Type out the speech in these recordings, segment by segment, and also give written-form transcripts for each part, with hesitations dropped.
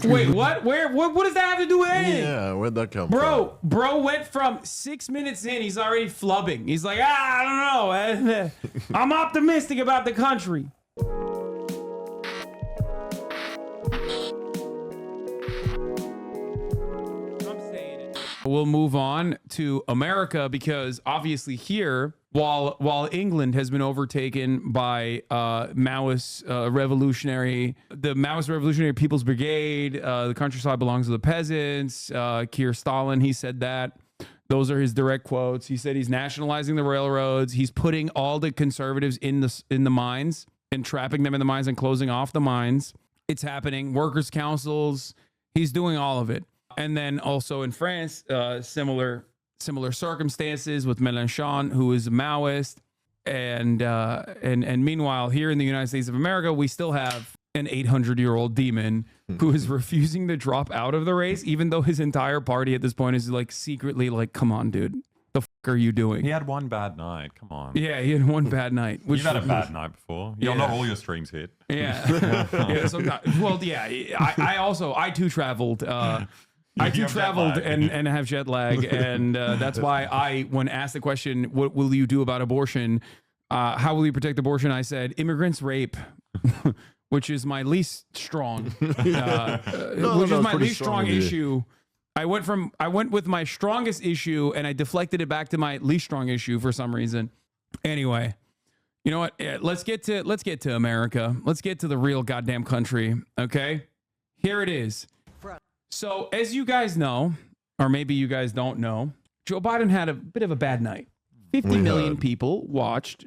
Wait, what? Where? What does that have to do with anything? Yeah, where'd that come from? Bro went from 6 minutes in, he's already flubbing. He's like, I don't know. I'm optimistic about the country. We'll move on to America because obviously here, while England has been overtaken by the Maoist Revolutionary People's Brigade, the countryside belongs to the peasants. Keir Stalin, he said that. Those are his direct quotes. He said he's nationalizing the railroads. He's putting all the conservatives in the mines and trapping them in the mines and closing off the mines. It's happening. Workers' councils. He's doing all of it. And then also in France, similar circumstances with Mélenchon, who is a Maoist, and meanwhile here in the United States of America, we still have an 800-year-old demon who is refusing to drop out of the race, even though his entire party at this point is like secretly like, come on, dude, the fuck are you doing? He had one bad night. Come on. Yeah, he had one bad night. You've had a bad night before. Not all your streams hit. Yeah. Yeah. Sometimes. Well, yeah. I too traveled. I too traveled and have jet lag, and that's why when asked the question, what will you do about abortion? How will you protect abortion? I said, immigrants rape, which is my least strong, issue. I went with my strongest issue, and I deflected it back to my least strong issue for some reason. Anyway, you know what? Let's get to America. Let's get to the real goddamn country. Okay, here it is. So, as you guys know, or maybe you guys don't know, Joe Biden had a bit of a bad night. 50 million people watched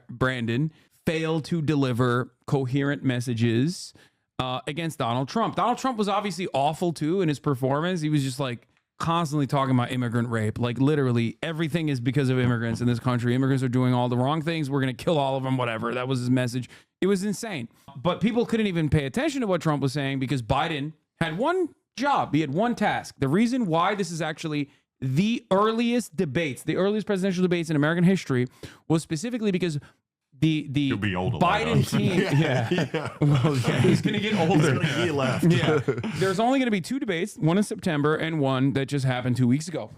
Brandon fail to deliver coherent messages against Donald Trump. Donald Trump was obviously awful, too, in his performance. He was just, like, constantly talking about immigrant rape. Like, literally, everything is because of immigrants in this country. Immigrants are doing all the wrong things. We're going to kill all of them, whatever. That was his message. It was insane. But people couldn't even pay attention to what Trump was saying because Biden had one job. He had one task. The reason why this is actually the earliest presidential debates in American history was specifically because the Biden team. Well, he's going to get older. He left. Yeah. There's only going to be 2 debates, one in September and one that just happened 2 weeks ago.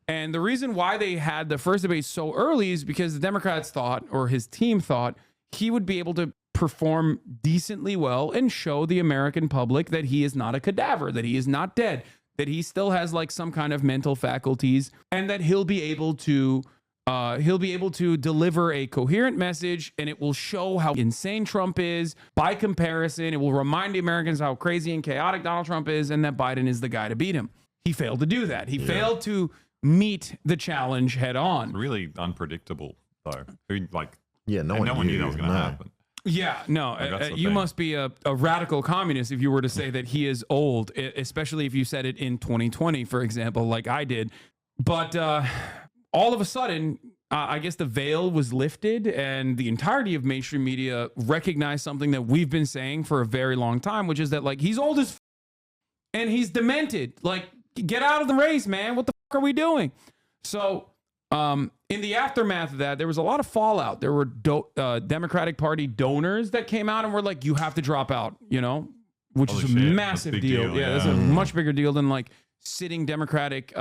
And the reason why they had the first debate so early is because the Democrats thought, or his team thought, he would be able to perform decently well and show the American public that he is not a cadaver, that he is not dead, that he still has like some kind of mental faculties, and that he'll be able to deliver a coherent message, and it will show how insane Trump is. By comparison, it will remind the Americans how crazy and chaotic Donald Trump is, and that Biden is the guy to beat him. He failed to do that. He failed to meet the challenge head on. Really unpredictable, though. No one knew that was going to happen. Yeah, no, you must be a radical communist if you were to say that he is old, especially if you said it in 2020, for example, like I did. But all of a sudden, I guess the veil was lifted and the entirety of mainstream media recognized something that we've been saying for a very long time, which is that like he's old as and he's demented. Like, get out of the race, man. What the fuck are we doing? So in the aftermath of that, there was a lot of fallout. There were Democratic Party donors that came out and were like, you have to drop out, which is a massive deal. Yeah, that's a much bigger deal than like sitting Democratic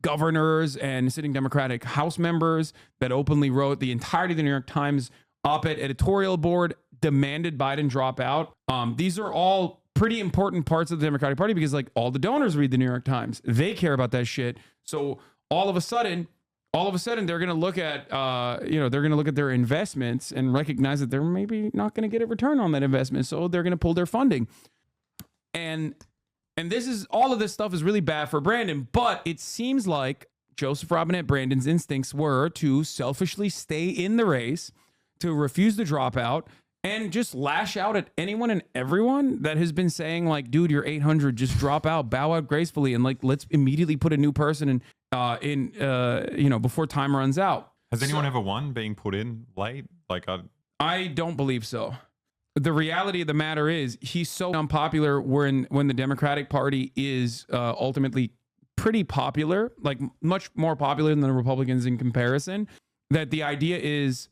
governors and sitting Democratic House members that openly wrote. The entirety of the New York Times op-ed editorial board demanded Biden drop out. These are all pretty important parts of the Democratic Party because like all the donors read the New York Times. They care about that shit. So all of a sudden they're going to look at their investments and recognize that they're maybe not going to get a return on that investment. So they're going to pull their funding. And all of this stuff is really bad for Brandon, but it seems like Joseph Robinette Brandon's instincts were to selfishly stay in the race, to refuse to drop out, and just lash out at anyone and everyone that has been saying like, dude, you're 800, just drop out, bow out gracefully, and like, let's immediately put a new person in before time runs out. Has anyone ever won being put in late? I don't believe so. The reality of the matter is he's so unpopular when the Democratic Party is ultimately pretty popular, like much more popular than the Republicans in comparison, that the idea is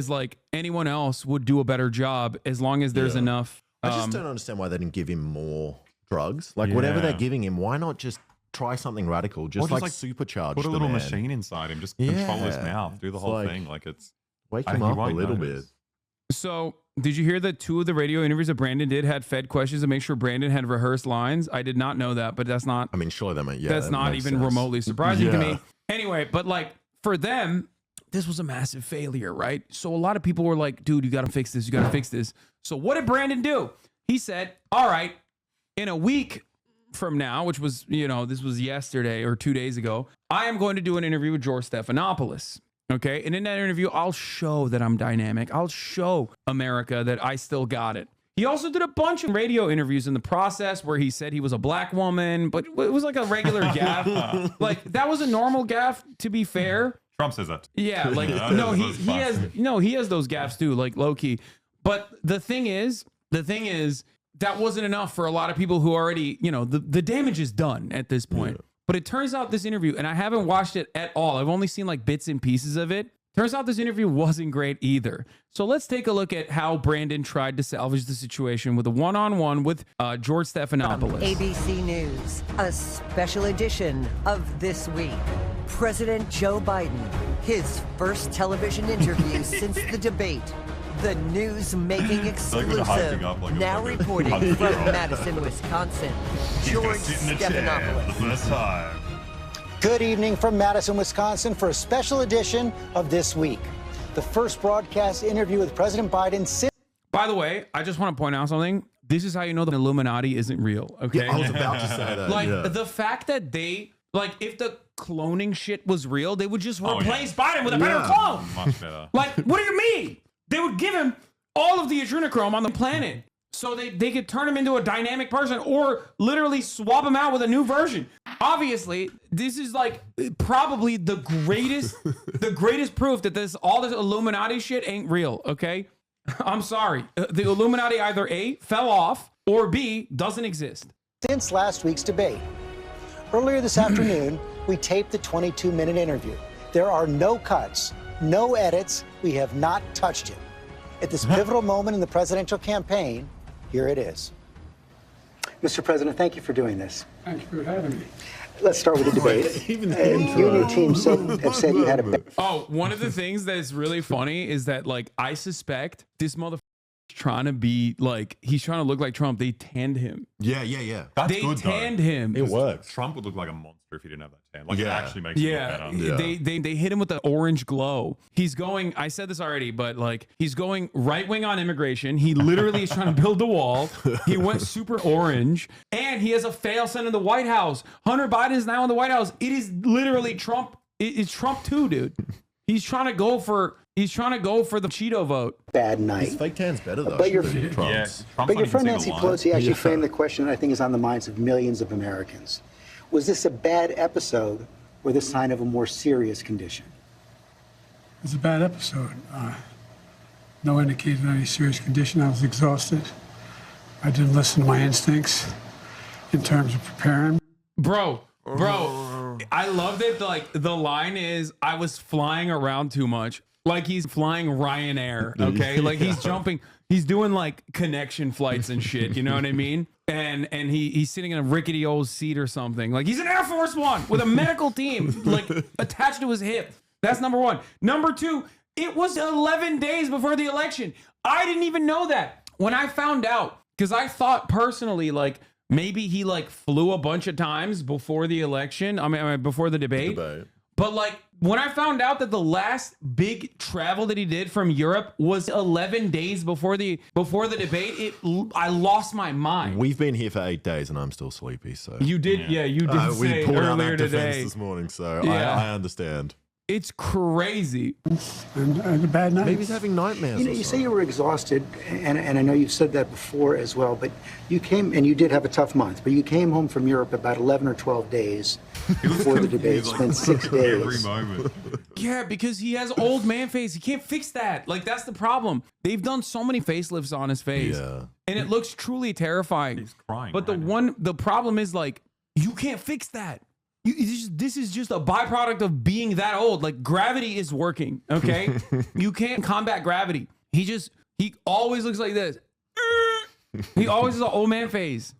like anyone else would do a better job as long as there's enough I just don't understand why they didn't give him more drugs. Like whatever they're giving him, why not just try something radical? Just like supercharge. Put a little machine inside him. Just control his mouth. Do the whole thing. Like it's wake him up a little bit. So, did you hear that 2 of the radio interviews that Brandon did had fed questions to make sure Brandon had rehearsed lines? I did not know that, but that's not. I mean, surely that might. Yeah, that's not even remotely surprising to me. Anyway, but like for them, this was a massive failure, right? So a lot of people were like, "Dude, you got to fix this. You got to fix this." So what did Brandon do? He said, "All right, in a week from now, which was this was yesterday or 2 days ago, I am going to do an interview with George Stephanopoulos." Okay. And in that interview, I'll show that I'm dynamic. I'll show America that I still got it. He also did a bunch of radio interviews in the process where he said he was a black woman, but it was like a regular gaffe. Like that was a normal gaffe, to be fair. Trump says that. Yeah. Like, no, he has those gaffes too, like low key. But the thing is, that wasn't enough for a lot of people who already, the damage is done at this point. Yeah. But it turns out this interview, and I haven't watched it at all. I've only seen like bits and pieces of it. Turns out this interview wasn't great either. So let's take a look at how Brandon tried to salvage the situation with a one-on-one with George Stephanopoulos. ABC News, a special edition of This Week. President Joe Biden, his first television interview since the debate. The news-making exclusive, now reporting from Madison, Wisconsin, George Stephanopoulos. The first time. Good evening from Madison, Wisconsin for a special edition of This Week. The first broadcast interview with President Biden since... By the way, I just want to point out something. This is how you know the Illuminati isn't real, okay? Yeah, I was about to say that. Like, the fact that they... Like, if the cloning shit was real, they would just replace Biden with a better clone. Much better. Like, what do you mean? They would give him all of the adrenochrome on the planet so they could turn him into a dynamic person or literally swap him out with a new version. Obviously, this is like probably the greatest proof that all this Illuminati shit ain't real, okay? I'm sorry. The Illuminati either A, fell off, or B, doesn't exist. Since last week's debate. Earlier this afternoon, we taped the 22-minute interview. There are no cuts. No edits. We have not touched it. At this pivotal moment in the presidential campaign, here it is. Mr. President, thank you for doing this. Thank you for having me. Let's start with the debate. You and your team have said you had a... Oh, one of the things that is really funny is that, like, I suspect this motherfucker trying to be like, he's trying to look like Trump. They tanned him. Yeah. That's they good, tanned though. him. It works. Trump would look like a monster if he didn't have that tan. Like, it actually makes him look better. Yeah. They hit him with the orange glow. He's going, I said this already, but like, he's going right wing on immigration. He literally is trying to build the wall. He went super orange, and he has a fail son in the White House. Hunter Biden is now in the White House. It is literally Trump. It's Trump too, dude. He's trying to go for the Cheeto vote. Bad night. His fake tan's better though. But your friend Nancy Pelosi actually framed the question that I think is on the minds of millions of Americans. Was this a bad episode or the sign of a more serious condition? It's a bad episode. No indication of any serious condition. I was exhausted. I didn't listen to my instincts in terms of preparing. Bro, I loved it. Like, the line is, I was flying around too much. Like, he's flying Ryanair, okay? Like, he's jumping, he's doing like connection flights and shit, you know what I mean? And he's sitting in a rickety old seat or something. Like, he's an Air Force One with a medical team, like, attached to his hip. That's number one. Number two, it was 11 days before the election. I didn't even know that. When I found out, because I thought personally, like, maybe he like flew a bunch of times before the election. I mean, before the debate. But like, when I found out that the last big travel that he did from Europe was 11 days before the debate, I lost my mind. We've been here for 8 days and I'm still sleepy. So you did, you did say earlier today this morning. So I understand. It's crazy. And a bad night. Maybe he's having nightmares. You say you were exhausted, and I know you've said that before as well, but you came, and you did have a tough month, but you came home from Europe about 11 or 12 days before the debate, spent 6 days. Every moment. Yeah, because he has old man face. He can't fix that. Like, that's the problem. They've done so many facelifts on his face. Yeah. And it looks truly terrifying. He's crying. But the problem is, like, you can't fix that. This is just a byproduct of being that old. Like, gravity is working, okay? You can't combat gravity. He always looks like this. He always has an old man face.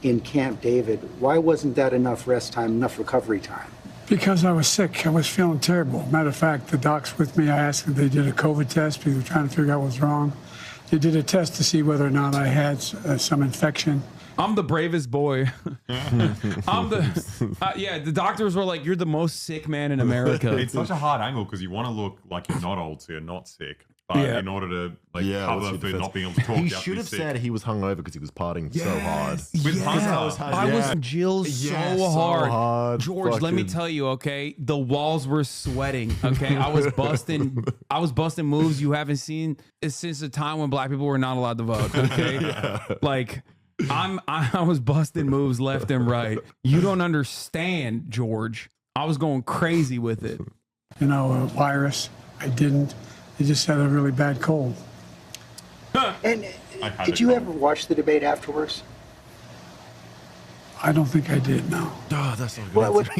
In Camp David, why wasn't that enough rest time, enough recovery time? Because I was sick. I was feeling terrible. Matter of fact, the docs with me, I asked if they did a COVID test because they were trying to figure out what was wrong. They did a test to see whether or not I had some infection. I'm the bravest boy. The doctors were like, you're the most sick man in America. It's such a hard angle because you want to look like you're not old, so you're not sick. But in order to cover for not being able to talk, he should have said he was hungover because he was partying so hard. I was Jill so hard. George, let me tell you, okay, the walls were sweating. Okay, I was busting moves you haven't seen since the time when black people were not allowed to vote. Okay, like I was busting moves left and right. You don't understand, George. I was going crazy with it. You know, a virus. I didn't. They just had a really bad cold. And did you ever watch the debate afterwards? I don't think I did, no. Oh, that's not good. Bro, what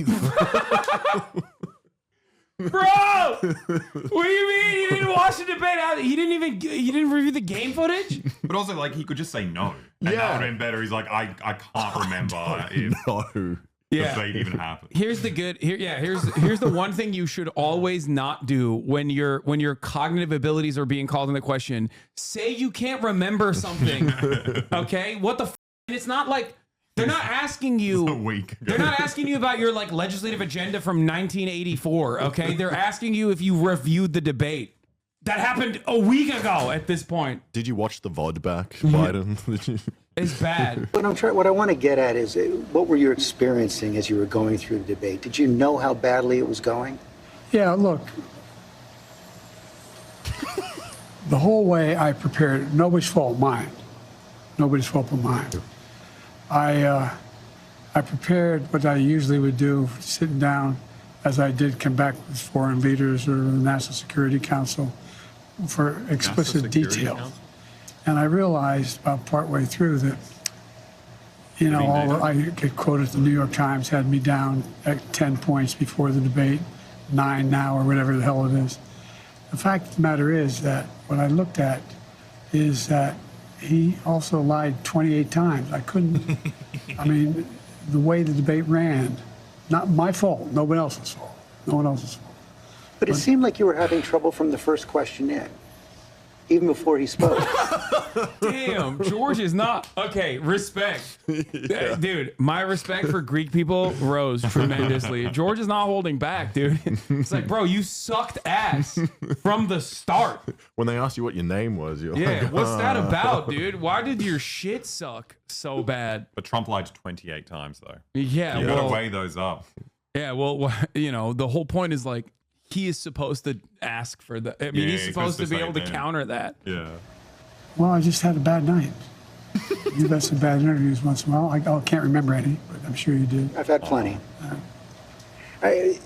do you mean you didn't watch the debate? He didn't review the game footage? But also, like, he could just say no. And that would have been better. He's like, I can't remember if the debate even happened. Here's the one thing you should always not do when your cognitive abilities are being called into question. Say you can't remember something. Okay? What the f? And it's not like they're not asking you. They're not asking you about your like legislative agenda from 1984. Okay, they're asking you if you reviewed the debate. That happened a week ago. At this point, did you watch the VOD back, Biden? It's bad. What I want to get at is, what were you experiencing as you were going through the debate? Did you know how badly it was going? Yeah, look. The whole way I prepared, nobody's fault, mine. Nobody's fault but mine. I prepared what I usually would do, sitting down, as I did come back with foreign leaders or the National Security Council for explicit detail. And I realized about partway through that, you know, I get quoted, the New York Times had me down at 10 points before the debate, 9 now or whatever the hell it is. The fact of the matter is that what I looked at is that he also lied 28 times. I couldn't, I mean, the way the debate ran, not my fault, no one else's fault. No one else's fault. But it seemed like you were having trouble from the first question in, even before he spoke. Damn, George is not okay. Respect, dude. My respect for Greek people rose tremendously. George is not holding back, dude. It's like, bro, you sucked ass from the start. When they asked you what your name was, you're like, what's that about, dude? Why did your shit suck so bad? But Trump lied 28 times, though. Yeah, you gotta weigh those up. Yeah, well, you know, the whole point is like, he is supposed to ask for the. I mean, he's supposed to be able to counter that. Yeah. Well, I just had a bad night. You've had some bad interviews once in a while. I can't remember any, but I'm sure you did. I've had plenty. I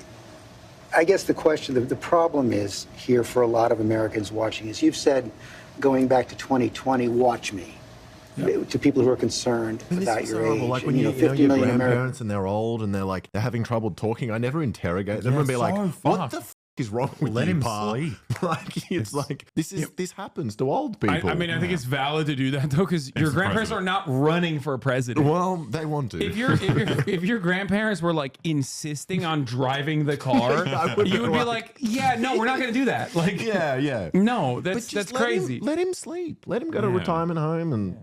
guess the question, the problem is here for a lot of Americans watching is you've said, going back to 2020, watch me. To people who are concerned about your age. Like when you 50 million grandparents and they're old and they're having trouble talking, I never interrogate them and be like, what the f is wrong with Let you, him Pa? sleep. Like, it's like, this happens to old people. I mean, I think it's valid to do that, though, because your grandparents are not running for president. Well, they want to. If your grandparents were, like, insisting on driving the car, you would be like, yeah, no, we're not going to do that. Like, yeah. No, that's crazy. Let him sleep. Let him go to retirement home and,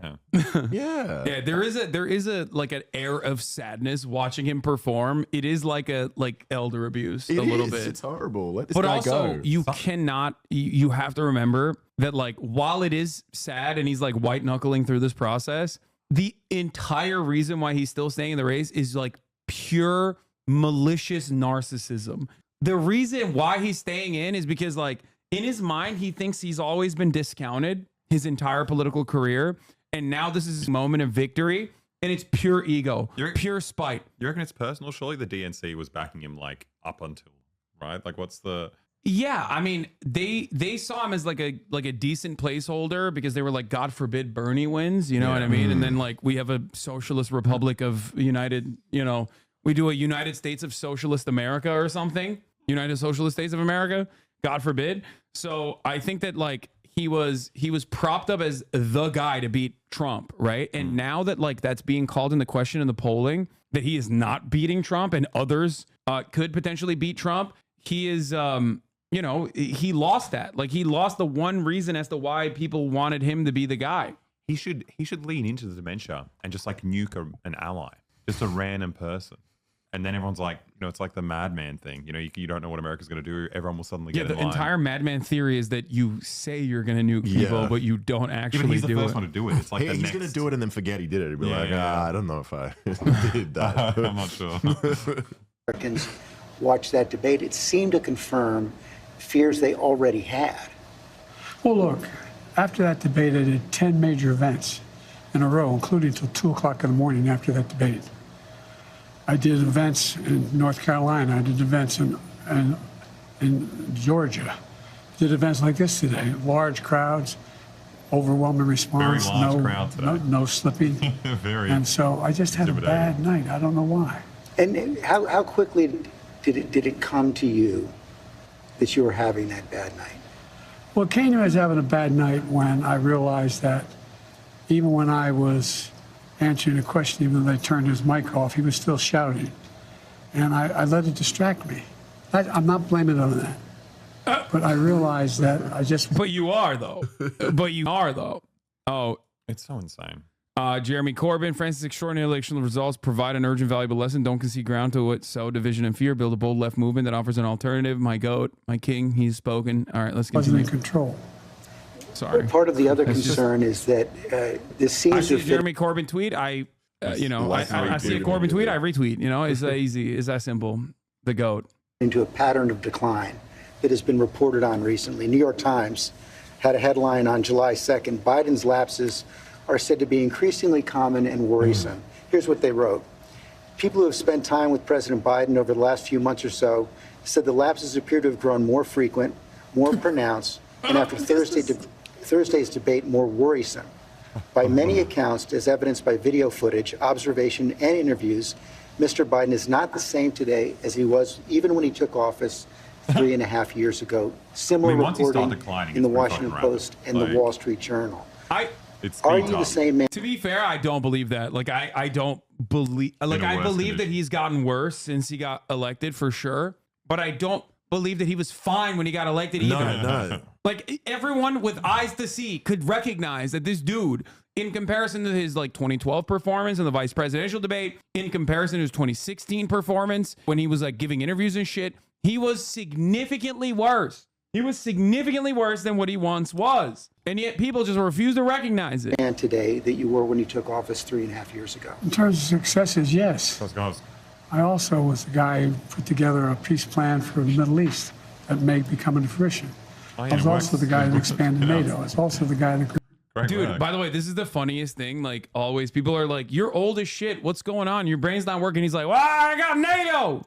Yeah, there is a like an air of sadness watching him perform. It is like elder abuse a little bit. It's horrible. Let this but guy also, go. you cannot. You have to remember that, like, while it is sad and he's like white knuckling through this process, the entire reason why he's still staying in the race is like pure malicious narcissism. The reason why he's staying in is because, like, in his mind, he thinks he's always been discounted his entire political career. And now this is his moment of victory, and it's pure ego, pure spite. You reckon it's personal? Surely the DNC was backing him, like, up until, right? Like, what's the... Yeah, I mean, they saw him as like a decent placeholder because they were like, God forbid Bernie wins, you know what I mean? And then, like, we have a socialist republic of United, you know, we do a United States of Socialist America or something, United Socialist States of America, God forbid. So I think that, like, he was propped up as the guy to beat Trump, right? And now that like that's being called into question in the polling, that he is not beating Trump and others could potentially beat Trump, he is you know, he lost that. Like he lost the one reason as to why people wanted him to be the guy. He should lean into the dementia and just like nuke an ally, just a random person. And then everyone's like, you know, it's like the madman thing. You know, you don't know what America's going to do. Everyone will suddenly get in line. The entire madman theory is that you say you're going to nuke people, but you don't actually do it. He's the first one to do it. It's like he's going to do it and then forget he did it. He'll be I don't know if I did that. I'm not sure. Americans watched that debate. It seemed to confirm fears they already had. Well, look, after that debate, I did 10 major events in a row, including until 2 o'clock in the morning after that debate. I did events in North Carolina. I did events in Georgia. Did events like this today. Large crowds, overwhelming response. Very large crowd today. No slipping. Very. And so I just had a bad night. I don't know why. And how quickly did it come to you that you were having that bad night? Well, it came to me as having a bad night when I realized that even when I was answering a question, even though they turned his mic off, he was still shouting. And I let it distract me. I'm not blaming it on that. But I realized that I just... But you are, though. Oh. It's so insane. Jeremy Corbyn, France's extraordinary election results provide an urgent, valuable lesson. Don't concede ground to it. Sow division and fear. Build a bold left movement that offers an alternative. My goat, my king, he's spoken. All right, let's continue. Wasn't in control. Sorry. But part of the other concern is that this seems I see a Jeremy Corbyn tweet. I see a Corbyn tweet. I retweet. You know, it's that easy. It's that simple. The goat. Into a pattern of decline that has been reported on recently. New York Times had a headline on July 2nd. Biden's lapses are said to be increasingly common and worrisome. Here's what they wrote. People who have spent time with President Biden over the last few months or so said the lapses appear to have grown more frequent, more pronounced, and after Thursday's debate, more worrisome. By many accounts, as evidenced by video footage, observation, and interviews, Mr. Biden is not the same today as he was even when he took office 3.5 years ago. Similar reporting in the Washington Post and the Wall Street Journal. Are you the same man? To be fair, I don't believe that. Like, I don't believe. Like, I believe that he's gotten worse since he got elected for sure. But I don't believe that he was fine when he got elected either. No. Like, everyone with eyes to see could recognize that this dude, in comparison to his like 2012 performance in the vice presidential debate, in comparison to his 2016 performance when he was like giving interviews and shit, he was significantly worse. He was significantly worse than what he once was. And yet people just refuse to recognize it. And today that you were when you took office 3.5 years ago. In terms of successes, yes. I also was the guy who put together a peace plan for the Middle East that may be coming to fruition. I was also the guy that expanded NATO. I was also the guy that... Dude, by the way, this is the funniest thing. Like, always, people are like, you're old as shit. What's going on? Your brain's not working. He's like, well, I got NATO.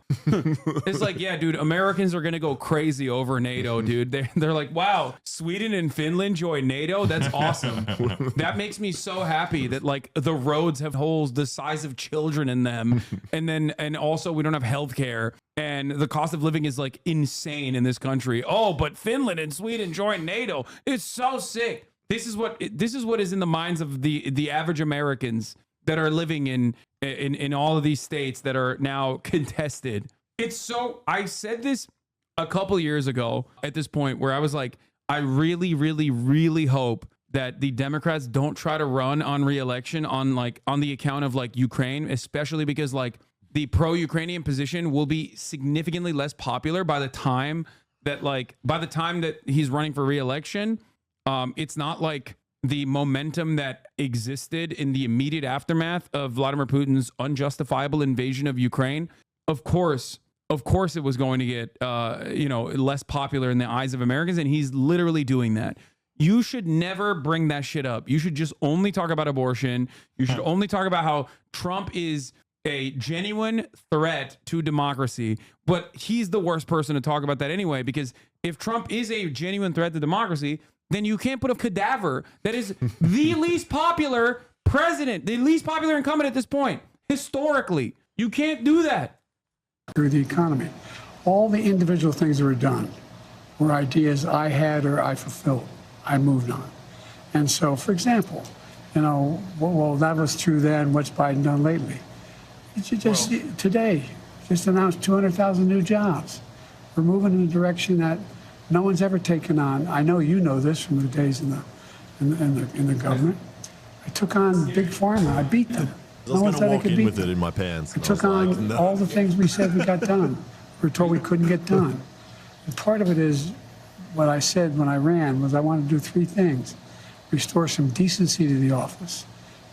It's like, yeah, dude, Americans are going to go crazy over NATO, dude. They're like, wow, Sweden and Finland join NATO? That's awesome. That makes me so happy that, like, the roads have holes the size of children in them. And also, we don't have healthcare. And the cost of living is, like, insane in this country. Oh, but Finland and Sweden join NATO. It's so sick. This is what is in the minds of the average Americans that are living in all of these states that are now contested. It's so, I said this a couple years ago at this point where I was like, I really, really, really hope that the Democrats don't try to run on re-election on the account of like Ukraine, especially because like the pro-Ukrainian position will be significantly less popular by the time that he's running for re-election. It's not like the momentum that existed in the immediate aftermath of Vladimir Putin's unjustifiable invasion of Ukraine. Of course, it was going to get, less popular in the eyes of Americans. And he's literally doing that. You should never bring that shit up. You should just only talk about abortion. You should only talk about how Trump is a genuine threat to democracy. But he's the worst person to talk about that anyway, because if Trump is a genuine threat to democracy, then you can't put a cadaver that is the least popular president, the least popular incumbent at this point, historically. You can't do that. Through the economy. All the individual things that were done were ideas I had or I fulfilled. I moved on. And so, for example, you know, well, that was true then. What's Biden done lately? Today, just announced 200,000 new jobs. We're moving in a direction that no one's ever taken on. I know you know this from the days in the government. I took on Big Pharma. I beat them. I was going to walk in with it in my pants. I took on all the things we said we got done. We were told we couldn't get done. And part of it is what I said when I ran was I wanted to do three things. Restore some decency to the office.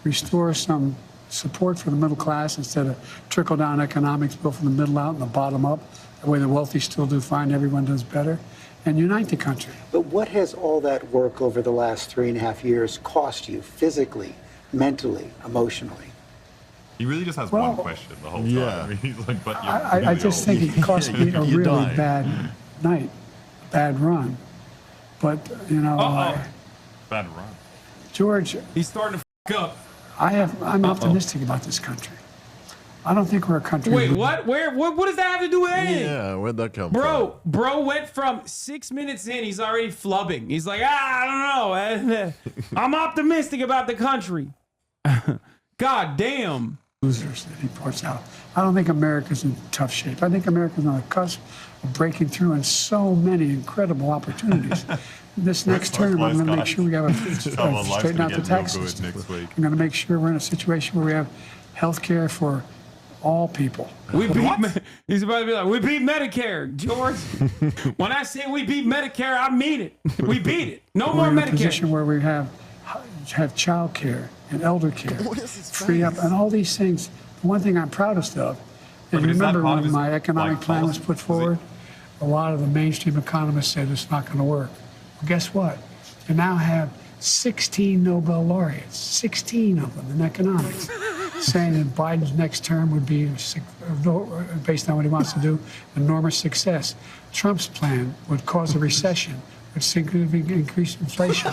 Restore some support for the middle class instead of trickle-down economics built from the middle out and the bottom up. That way the wealthy still do fine, everyone does better. And unite the country. But what has all that work over the last 3.5 years cost you physically, mentally, emotionally? He really just has one question the whole time. Yeah. I mean, he's like, but you're I really just old. think it cost me a you're really dying. bad night, a bad run. But, you know, Bad run. George, He's starting to f up. I'm optimistic about this country. I don't think we're a country. Wait, what? Where? What does that have to do with anything? Yeah, where'd that come from? Bro went from 6 minutes in, he's already flubbing. He's like, I don't know. I'm optimistic about the country. God damn. Losers that he points out. I don't think America's in tough shape. I think America's on the cusp of breaking through in so many incredible opportunities. This next term, I'm going to make sure we have straighten out the tax system. next week. I'm going to make sure we're in a situation where we have health care for all people. We beat. He's about to be like, we beat Medicare, George. When I say we beat Medicare, I mean it. We beat it. No more We're in a Medicare. position where we have child care and elder care, free up, and all these things. The one thing I'm proudest of is Is that remember part of when his, my economic plan was policy? put forward, a lot of the mainstream economists said it's not going to work. Well, guess what? You now have 16 Nobel laureates, 16 of them in economics, saying that Biden's next term would be, based on what he wants to do, enormous success. Trump's plan would cause a recession, would significantly increase inflation.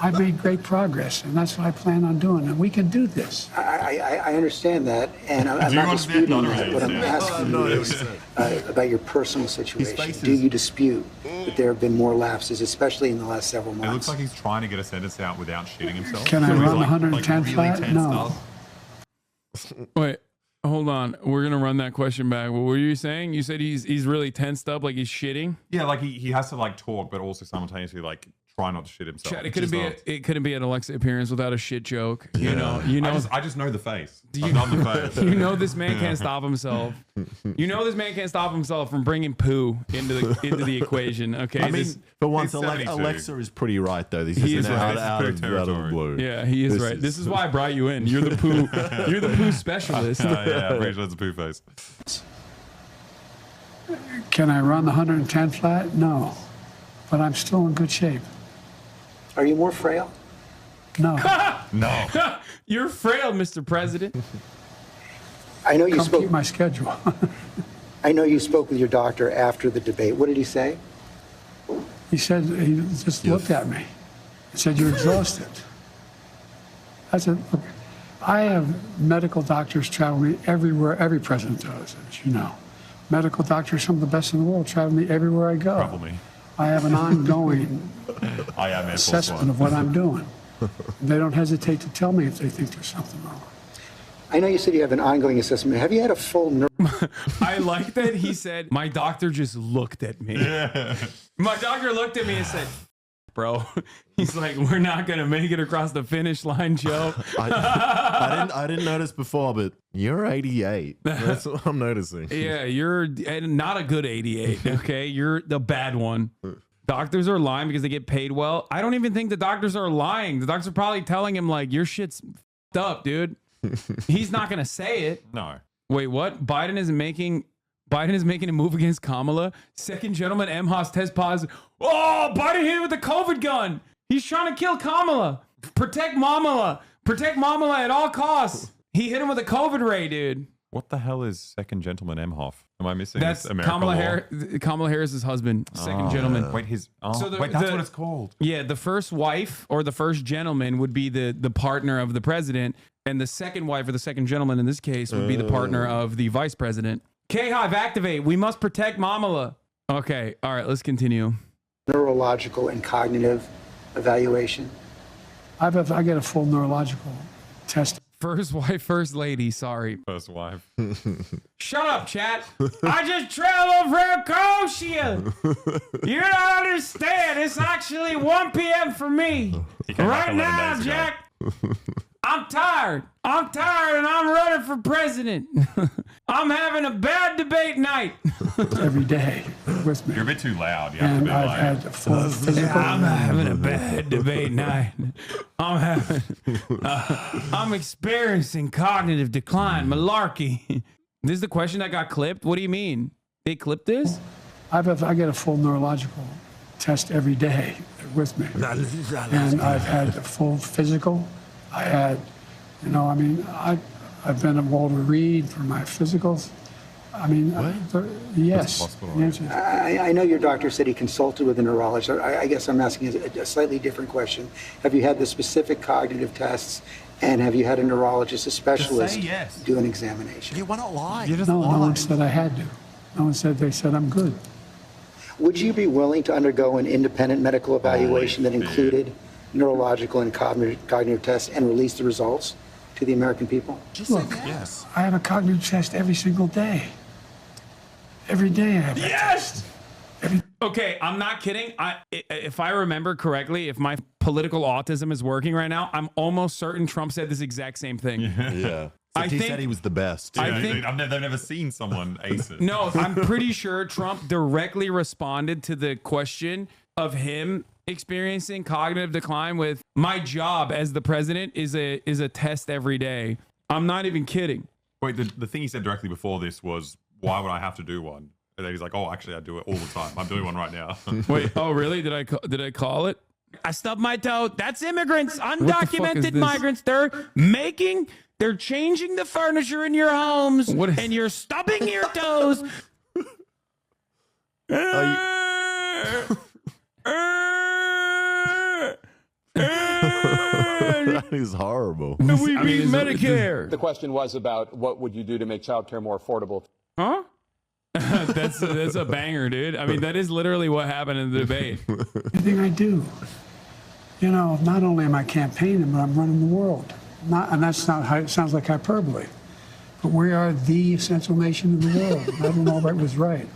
I've made great progress, and that's what I plan on doing, and we can do this. I understand that, and I'm Do you not understand? disputing No, that. What I'm no, asking you is about your personal situation. Do you dispute that there have been more lapses, especially in the last several It months? looks like he's trying to get a sentence out without shitting himself. Can I So he's run 110 really flat? tensed No. up. Wait, hold on. We're gonna run that question back. What were you saying? You said he's really tensed up, like he's shitting. Yeah, like he has to like talk, but also simultaneously like try not to shit himself. Chad, it couldn't be an Alexa appearance without a shit joke. You know. I just know the face. You- I've done the face. You know this man can't stop himself. You know this man can't stop himself from bringing poo into the equation. Okay, I mean, for once, He's 72. Alexa is pretty right, though. This He is is right. out of the blue. yeah, he is right. This is why I brought you in. You're the poo. You're the poo specialist. Yeah, I'm pretty sure it's a poo face. Can I run the 110 flat? No, but I'm still in good shape. Are you more frail? No. No. You're frail, Mr. President. I know you Come spoke. keep my schedule. I know you spoke with your doctor after the debate. What did he say? He said, he just looked at me and said, you're exhausted. I said, look, I have medical doctors travel me everywhere, every president does, as you know. Medical doctors, some of the best in the world, travel me everywhere I go. Travel me. I have an ongoing I am Air Force assessment One. of what I'm doing. They don't hesitate to tell me if they think there's something wrong. I know you said you have an ongoing assessment. Have you had a full I like that he said, my doctor just looked at me. My doctor looked at me and said, bro, he's like, we're not going to make it across the finish line, Joe. I didn't notice before, but you're 88. That's what I'm noticing. Yeah, you're not a good 88, okay? You're the bad one. Doctors are lying because they get paid well. I don't even think the doctors are lying. The doctors are probably telling him, like, your shit's f***ed up, dude. He's not going to say it. No. Wait, what? Biden is making a move against Kamala. Second gentleman Emhoff test positive. Oh, Biden hit him with the COVID gun. He's trying to kill Kamala. Protect Mamala. Protect Mamala at all costs. He hit him with a COVID ray, dude. What the hell is second gentleman Emhoff? Am I missing That's this American law? Kamala Harris's husband, second gentleman. Wait, So wait, that's what it's called. Yeah, the first wife or the first gentleman would be the partner of the president, and the second wife or the second gentleman in this case would be the partner of the vice president. K-Hive, activate. We must protect Mamala. Okay, all right, let's continue. neurological and cognitive evaluation? I get a full neurological test. First wife, first lady. Sorry. First wife. Shut up, chat. I just traveled from Cosia. You don't understand. It's actually 1 p.m. for me. Right now, Jack. I'm tired. I'm tired and I'm running for president. I'm having a bad debate night. Every day with me. You're a bit too loud. You have to And be I've like, had a full physical. I'm having a bad debate night. I'm experiencing cognitive decline, malarkey. This is the question that got clipped? What do you mean? They clipped this? I get a full neurological test every day with me. And I've had a full physical. I had, I've been at Walter Reed for my physicals. Yes. The answer is- I know your doctor said he consulted with a neurologist. I guess I'm asking a slightly different question. Have you had the specific cognitive tests, and have you had a neurologist, a specialist, yes. do an examination? Yeah, why not lie? No one said I had to. No one said, they said I'm good. Would you be willing to undergo an independent medical evaluation that included neurological and cognitive tests and release the results to the American people? Look, yes. I have a cognitive test every single day. Every day I have that Yes! test. Okay, I'm not kidding. If I remember correctly, if my political autism is working right now, I'm almost certain Trump said this exact same thing. Yeah. I He think- said he was the best. I think- They've never seen someone ace it. No, I'm pretty sure Trump directly responded to the question of him experiencing cognitive decline with, my job as the president is a test every day. I'm not even kidding. Wait, the thing he said directly before this was, why would I have to do one? And then he's like, oh, actually, I do it all the time. I'm doing one right now. Wait, oh really? Did I call it? I stubbed my toe. That's immigrants, the fuck is undocumented this? migrants. They're changing the furniture in your homes, and you're stubbing your toes. That is horrible. We beat Medicare. The question was about what would you do to make childcare more affordable? Huh? That's a banger, dude. I mean, that is literally what happened in the debate. Everything I do. Not only am I campaigning, but I'm running the world. And that's not how it sounds like hyperbole. But we are the essential nation of the world. I don't know if that was right.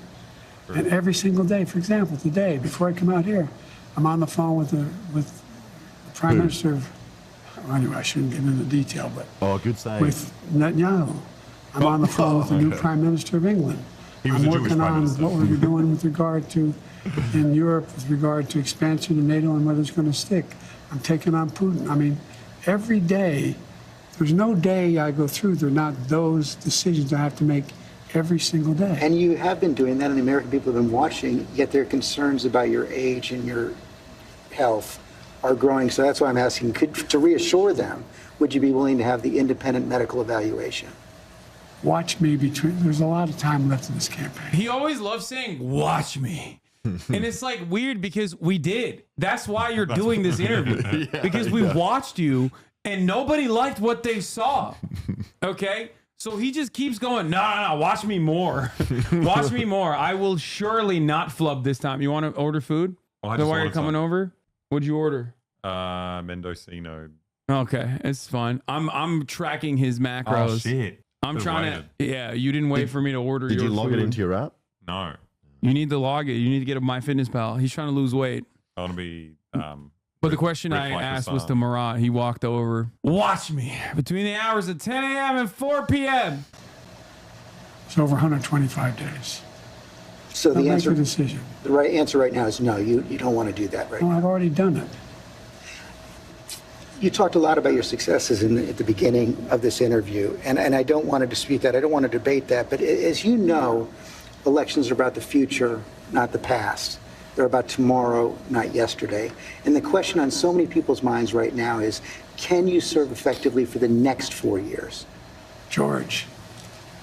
And every single day, for example, today, before I come out here, I'm on the phone with the Prime Minister of, well, anyway, I shouldn't get into detail, but Oh, good save. with Netanyahu. I'm on the phone with the new Prime Minister of England. He was I'm a Jewish working Prime on Minister. what we're doing with regard to, in Europe, with regard to expansion of NATO and whether it's going to stick. I'm taking on Putin. I mean, every day, there's no day I go through, there are not those decisions I have to make every single day. And you have been doing that, and the American people have been watching, yet their concerns about your age and your health are growing. So that's why I'm asking, to reassure them, would you be willing to have the independent medical evaluation? Watch me there's a lot of time left in this campaign. He always loves saying, watch me. And it's like weird because we did. That's why you're doing this interview. Because we watched you and nobody liked what they saw. Okay? So he just keeps going, no, watch me more. Watch me more. I will surely not flub this time. You want to order food? Well, I Is that just why you're ordered coming some. over? What'd you order? Mendocino. Okay, it's fine. I'm tracking his macros. Oh, shit. I'm Should've trying waited. to. Yeah, you didn't wait for me to order. Did your you log it food. into your app? No. You need to log it. You need to get a MyFitnessPal. He's trying to lose weight. I want to be... But the question I asked was to Marat. He walked over. Watch me between the hours of 10 a.m. and 4 p.m. It's over 125 days. So I'll the make answer, a decision. the right answer right now is no, you don't want to do that right No, now. I've already done it. You talked a lot about your successes at the beginning of this interview, and I don't want to dispute that. I don't want to debate that. But as you know, elections are about the future, not the past. They're about tomorrow, not yesterday. And the question on so many people's minds right now is, can you serve effectively for the next 4 years? George,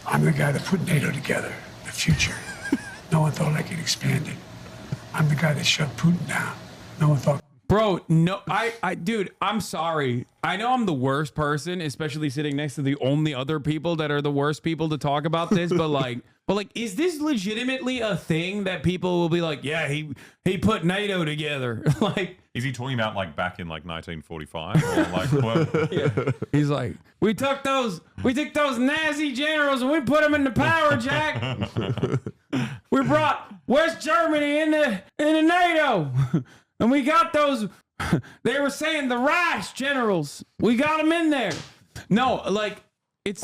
I'm the guy that put NATO together, the future. No one thought I could expand it. I'm the guy that shut Putin down. No one thought. Bro, no, dude, I'm sorry. I know I'm the worst person, especially sitting next to the only other people that are the worst people to talk about this, but like, But like, is this legitimately a thing that people will be like, yeah, he put NATO together? Like, is he talking about like back in like 1945 or like what? yeah. He's like, we took those Nazi generals and we put them in the power, Jack. We brought West Germany into NATO, and we got those. They were saying the Reich generals. We got them in there. No, like. It's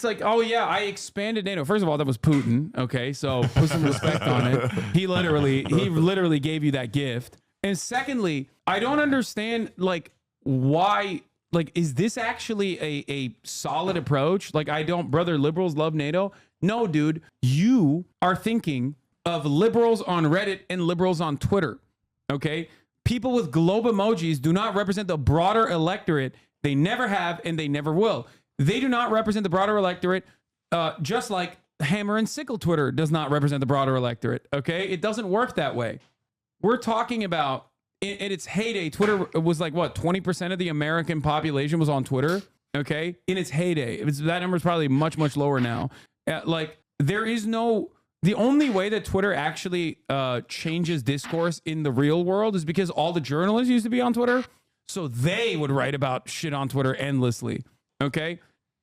like, oh yeah, I expanded NATO. First of all, that was Putin. Okay, so put some respect on it. He literally gave you that gift. And secondly, I don't understand like why. Like, is this actually a solid approach? Like, brother, liberals love NATO. No, dude, you are thinking of liberals on Reddit and liberals on Twitter. Okay, people with globe emojis do not represent the broader electorate. They never have, and they never will. They do not represent the broader electorate, just like hammer and sickle Twitter does not represent the broader electorate, okay? It doesn't work that way. We're talking about, in its heyday, Twitter was like, what, 20% of the American population was on Twitter, okay? In its heyday. That number is probably much, much lower now. Like, there is no... The only way that Twitter actually changes discourse in the real world is because all the journalists used to be on Twitter, so they would write about shit on Twitter endlessly. Okay,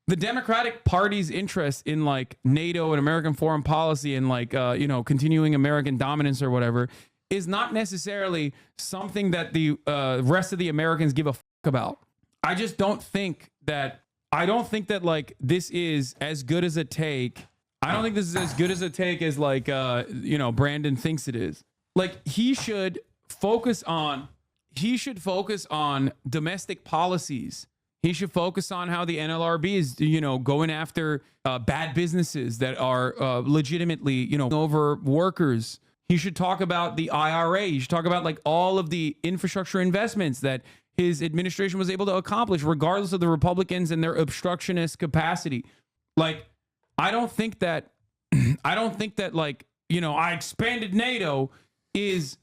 the Democratic Party's interest in like NATO and American foreign policy and like continuing American dominance or whatever is not necessarily something that the rest of the Americans give a fuck about. I just don't think that. I don't think that like this is as good as a take. I don't think this is as good as a take as like Brandon thinks it is. Like he should focus on domestic policies. He should focus on how the NLRB is, going after bad businesses that are legitimately, over workers. He should talk about the IRA. He should talk about like all of the infrastructure investments that his administration was able to accomplish, regardless of the Republicans and their obstructionist capacity. Like, I don't think that like, I expanded NATO is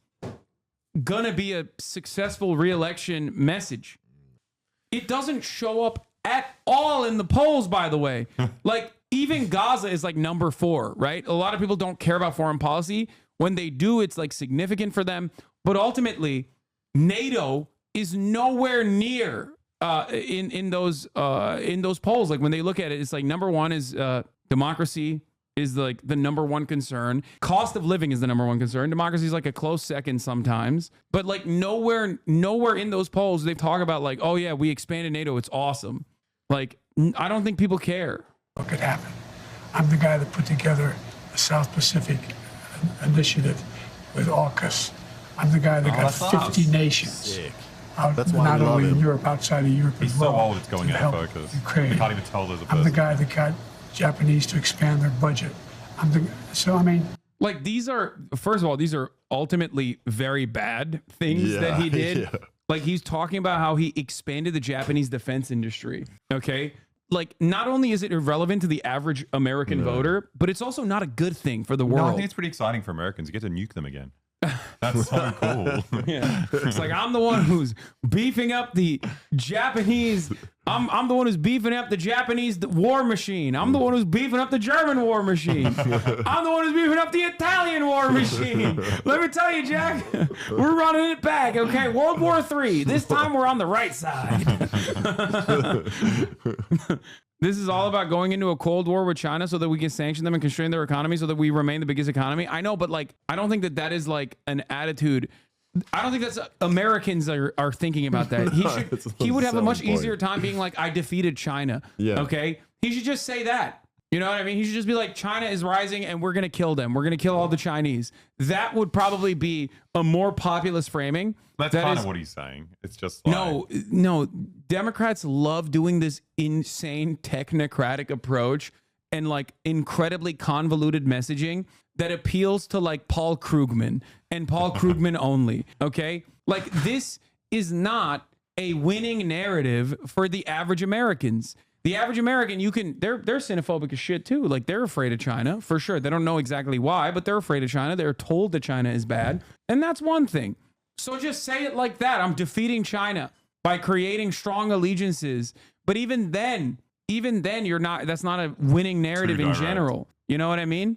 gonna be a successful re-election message. It doesn't show up at all in the polls, by the way. Like, even Gaza is like number 4, right? A lot of people don't care about foreign policy. When they do, it's like significant for them. But ultimately, NATO is nowhere near in those polls. Like when they look at it, it's like number 1 is democracy is like the number 1 concern. Cost of living is the number 1 concern. Democracy is like a close second sometimes. But like nowhere in those polls they talk about like, oh yeah, we expanded NATO. It's awesome. Like, I don't think people care. What could happen? I'm the guy that put together the South Pacific Initiative with AUKUS. I'm the guy that got 50 nations. Sick. That's why not only in Europe, outside of Europe He's as well. so old, it's going out of focus. Ukraine. I can't even tell there's a person. I'm the guy that got Japanese to expand their budget. Like, these are, first of all, these are ultimately very bad things that he did. Yeah. Like, he's talking about how he expanded the Japanese defense industry. Okay. Like, not only is it irrelevant to the average American voter, but it's also not a good thing for the world. No, I think it's pretty exciting for Americans. You get to nuke them again. That's so cool. Yeah. It's like, I'm the one who's beefing up the Japanese. I'm the one who's beefing up the Japanese war machine. I'm the one who's beefing up the German war machine. I'm the one who's beefing up the Italian war machine. Let me tell you, Jack, we're running it back. Okay, World War III. This time we're on the right side. This is all about going into a Cold War with China so that we can sanction them and constrain their economy so that we remain the biggest economy. I know, but like, I don't think that is like an attitude. I don't think that's Americans are thinking about that. He would have a much easier time being like, I defeated China. Yeah. Okay. He should just say that. You know what I mean? He should just be like, China is rising and we're going to kill them. We're going to kill all the Chinese. That would probably be a more populist framing. That's kind of what he's saying. It's just like... No. Democrats love doing this insane technocratic approach and like incredibly convoluted messaging that appeals to like Paul Krugman and Paul Krugman only. Okay. Like, this is not a winning narrative for the average Americans. The average American, they're xenophobic as shit too. Like, they're afraid of China for sure. They don't know exactly why, but they're afraid of China. They're told that China is bad. And that's one thing. So just say it like that. I'm defeating China by creating strong allegiances. But even then that's not a winning narrative in general. You know what I mean?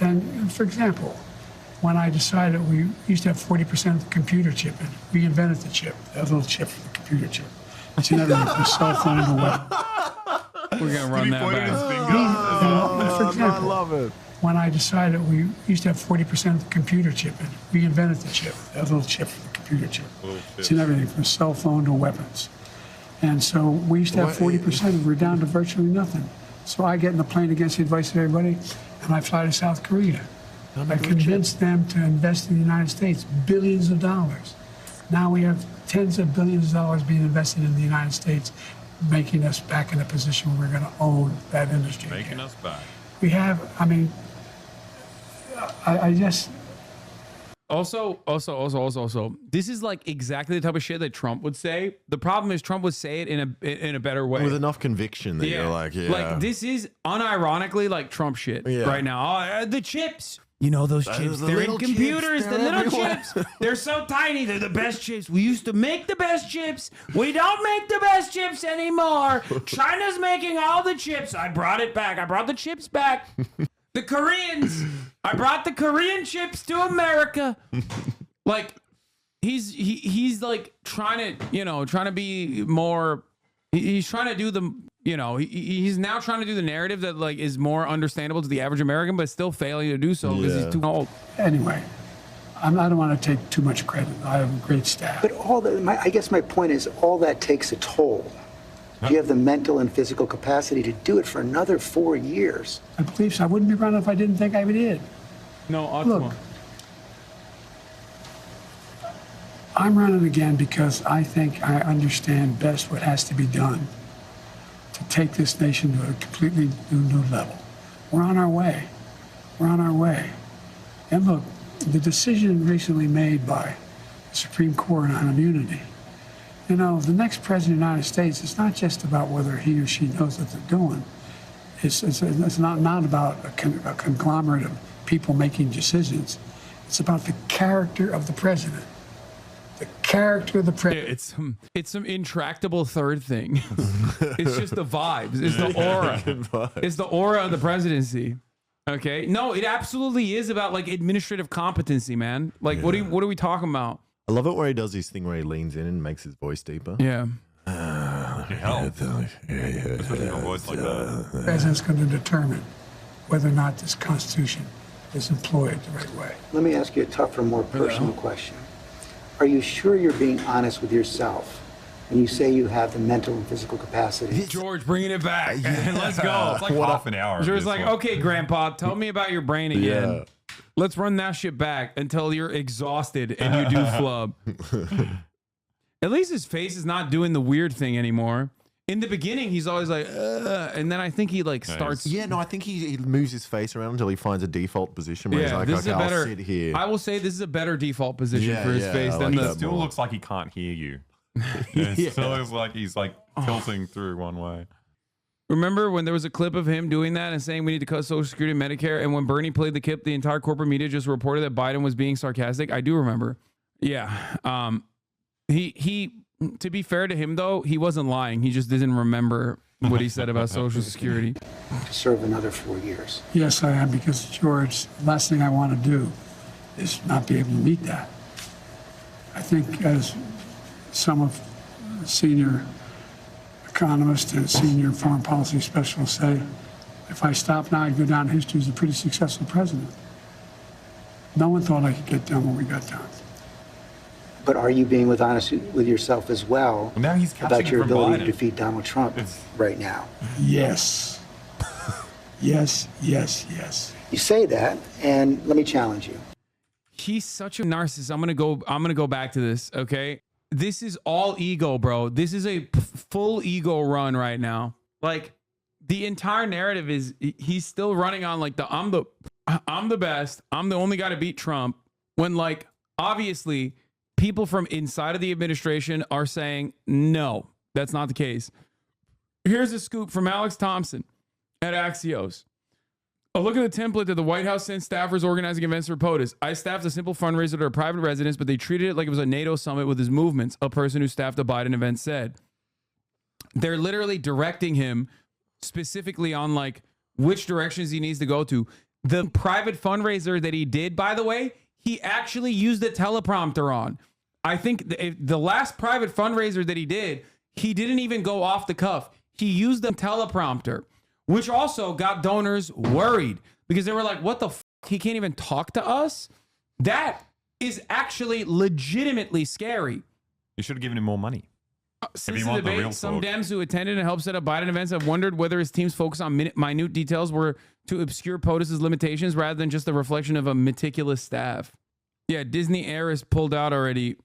And for example, when I decided we used to have 40% of the computer chip in it, we invented the chip, that little chip for the computer chip. It's in everything from cell phone to web. We're gonna run that back. For example, I love it. when I decided we used to have 40% of the computer chip in it, we invented the chip, that little chip for the computer chip. It's in everything from cell phone to weapons. And so we used to have 40%, and we're down to virtually nothing. So I get in the plane against the advice of everybody, and I fly to South Korea. I convinced them to invest in the United States billions of dollars. Now we have tens of billions of dollars being invested in the United States, making us back in a position where we're going to own that industry. Making us back. We have, I mean, I just... Also, this is like exactly the type of shit that Trump would say. The problem is Trump would say it in a better way. With enough conviction that you're like, yeah. Like, this is unironically like Trump shit right now. The chips. You know those chips, the they're in little computers, chips, the they're little everywhere. chips. They're so tiny, they're the best chips. We used to make the best chips. We don't make the best chips anymore. China's making all the chips. I brought it back. I brought the chips back. The Koreans. I brought the Korean chips to America. Like, he's like trying to be more, he's trying to do the, he's now trying to do the narrative that like is more understandable to the average American, but still failing to do so because he's too old. Anyway, I don't want to take too much credit. I have a great staff. But I guess my point is, all that takes a toll. Do you have the mental and physical capacity to do it for another 4 years? I believe so. I wouldn't be running if I didn't think I did. No, Look, I'm running again because I think I understand best what has to be done to take this nation to a completely new level. We're on our way. We're on our way. And look, the decision recently made by the Supreme Court on immunity, the next president of the United States, it's not just about whether he or she knows what they're doing. It's not about a conglomerate of people making decisions. It's about the character of the president. The character of the president. It's some intractable third thing. It's just the vibes. It's the aura. It's the aura of the presidency. Okay. No, it absolutely is about like administrative competency, man. Like, what are we talking about? I love it where he does his thing where he leans in and makes his voice deeper. Yeah. The president's going to determine whether or not this Constitution is employed the right way. Let me ask you a tougher, more personal question. Are you sure you're being honest with yourself when you say you have the mental and physical capacity? George, bringing it back. Let's go. It's like half an hour. George's like, okay, Grandpa, tell me about your brain again. Yeah. Let's run that shit back until you're exhausted and you do flub. At least his face is not doing the weird thing anymore. In the beginning, he's always like, and then I think he like starts. Yeah, no, I think he moves his face around until he finds a default position where he's like, okay, I'll sit here. I will say this is a better default position for his face than It still looks like he can't hear you. It still looks like he's like tilting through one way. Remember when there was a clip of him doing that and saying we need to cut Social Security and Medicare, and when Bernie played the clip, the entire corporate media just reported that Biden was being sarcastic? I do remember. Yeah. He to be fair to him, though, he wasn't lying. He just didn't remember what he said about Social Security. To serve another 4 years. Yes, I am, because, George, the last thing I want to do is not be able to meet that. I think, as some of the senior economists and senior foreign policy specialists say, if I stop now, I'd go down in history as a pretty successful president. No one thought I could get done what we got done. But are you being honest with yourself as well now he's about your ability Biden. to defeat Donald Trump right now? Yes. Yes. You say that, and let me challenge you. He's such a narcissist. I'm gonna go back to this. Okay, this is all ego, bro. This is a full ego run right now. Like, the entire narrative is he's still running on like I'm the best. I'm the only guy to beat Trump. When like obviously people from inside of the administration are saying no, that's not the case. Here's a scoop from Alex Thompson at Axios. A look at the template that the White House sent staffers organizing events for POTUS. I staffed a simple fundraiser at a private residence, but they treated it like it was a NATO summit with his movements, a person who staffed a Biden event said. They're literally directing him specifically on like which directions he needs to go to. The private fundraiser that he did, by the way, he actually used the teleprompter on. I think the last private fundraiser that he did, he didn't even go off the cuff. He used the teleprompter, which also got donors worried because they were like, what the f***? He can't even talk to us? That is actually legitimately scary. You should have given him more money. Since the debate, some Dems who attended and helped set up Biden events have wondered whether his team's focus on minute details were to obscure POTUS's limitations rather than just a reflection of a meticulous staff. Yeah, Disney Air is pulled out already.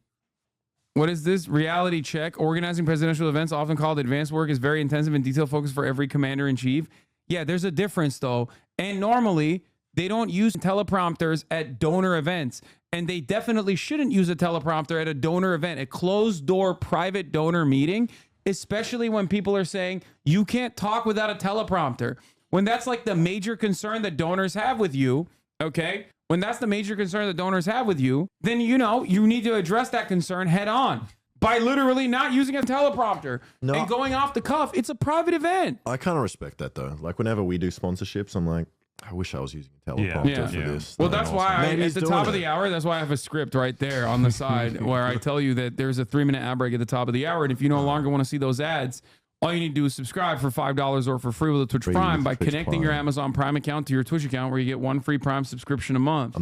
What is this? Reality check. Organizing presidential events, often called advanced work, is very intensive and detailed focus for every commander-in-chief. Yeah, there's a difference, though. And normally, they don't use teleprompters at donor events. And they definitely shouldn't use a teleprompter at a donor event, a closed-door private donor meeting, especially when people are saying, you can't talk without a teleprompter. When that's like the major concern that donors have with you, okay? When that's the major concern that donors have with you, then, you know, you need to address that concern head on by literally not using a teleprompter and going off the cuff. It's a private event. I kind of respect that, though. Like, whenever we do sponsorships, I'm like, I wish I was using a teleprompter for this. Well, that's why at the top of the hour, that's why I have a script right there on the side where I tell you that there's a 3-minute ad break at the top of the hour. And if you no longer want to see those ads, all you need to do is subscribe for $5 or for free with a Twitch Prime by connecting your Amazon Prime account to your Twitch account, where you get 1 free Prime subscription a month.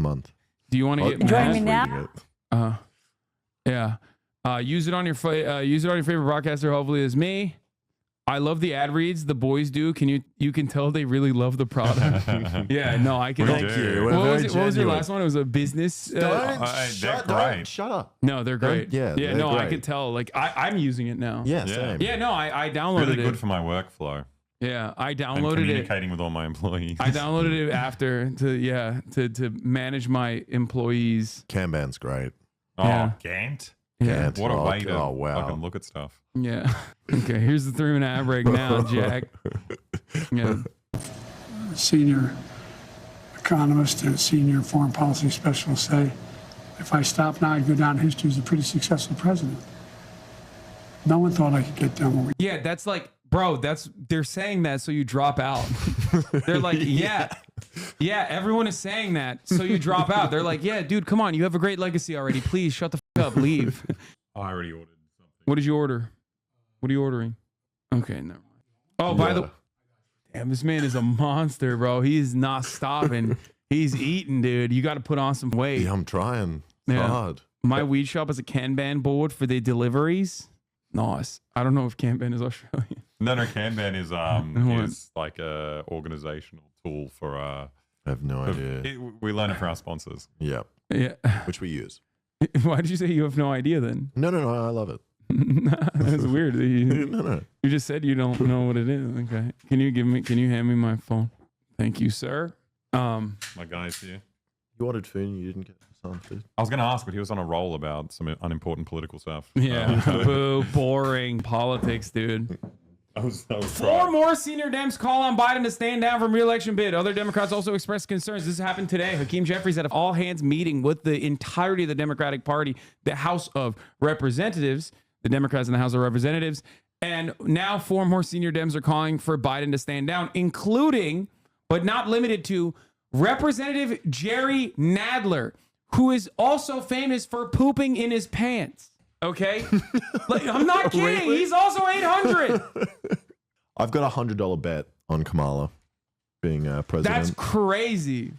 Do you want to get join me now? Yeah. Use it on your favorite broadcaster. Hopefully, it's me. I love the ad reads the boys do. You can tell they really love the product. Yeah, no, I can. Thank you. What was your last one? It was a business. Shut up. No, they're great. Yeah. No, great. I could tell. Like I'm using it now. Yeah, same. Yeah, no, I downloaded it. Really good for my workflow. Yeah, I downloaded and communicating with all my employees. I downloaded it after to manage my employees. Kanban's great. Oh, Yeah. Gantt. Yeah. What a way to wow. fucking look at stuff. Yeah. Okay, here's the 3-minute ad break now, Jack. Yeah. Senior economist and senior foreign policy specialist say, if I stop now, I'd go down in history as a pretty successful president. No one thought I could get done what we Yeah, that's like, bro, they're saying that so you drop out. They're like, yeah, everyone is saying that so you drop out. They're like, yeah, dude, come on, you have a great legacy already. Please shut the f up, leave. I already ordered something. What did you order? What are you ordering? Okay, never mind. Oh, by the damn, this man is a monster, bro. He is not stopping. He's eating, dude. You got to put on some weight. Yeah, I'm trying. It's hard. My weed shop has a Kanban board for the deliveries. Nice. I don't know if Kanban is Australian. No, Kanban is like a organizational tool for. I have no idea. We learn it from our sponsors. Yeah. Yeah. Which we use. Why did you say you have no idea then? No. I love it. That's weird. No. You just said you don't know what it is. Okay. Can you hand me my phone? Thank you, sir. My guy's here. You ordered food and you didn't get some food? I was going to ask, but he was on a roll about some unimportant political stuff. Yeah. Boo, boring politics, dude. I was 4 more senior Dems call on Biden to stand down from re-election bid. Other Democrats also expressed concerns. This happened today. Hakeem Jeffries had an all-hands meeting with the entirety of the Democratic Party, the House of Representatives, the Democrats in the House of Representatives. And now 4 more senior Dems are calling for Biden to stand down, including, but not limited to, Representative Jerry Nadler, who is also famous for pooping in his pants. Okay? Like, I'm not kidding. Really? He's also 800. I've got a $100 bet on Kamala being president. That's crazy.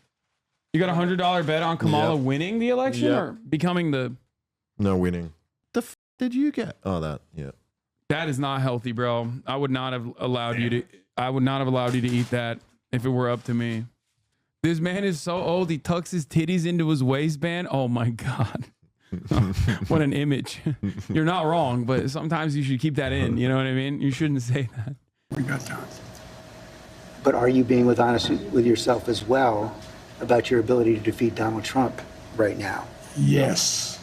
You got a $100 bet on Kamala winning the election or becoming the... No, winning. The f did you get? Oh, that. Yeah. That is not healthy, bro. I would not have allowed you to... I would not have allowed you to eat that if it were up to me. This man is so old. He tucks his titties into his waistband. Oh, my God. What an image. You're not wrong, but sometimes you should keep that in. You know what I mean? You shouldn't say that. We got done. But are you being honest with yourself as well about your ability to defeat Donald Trump right now? Yes.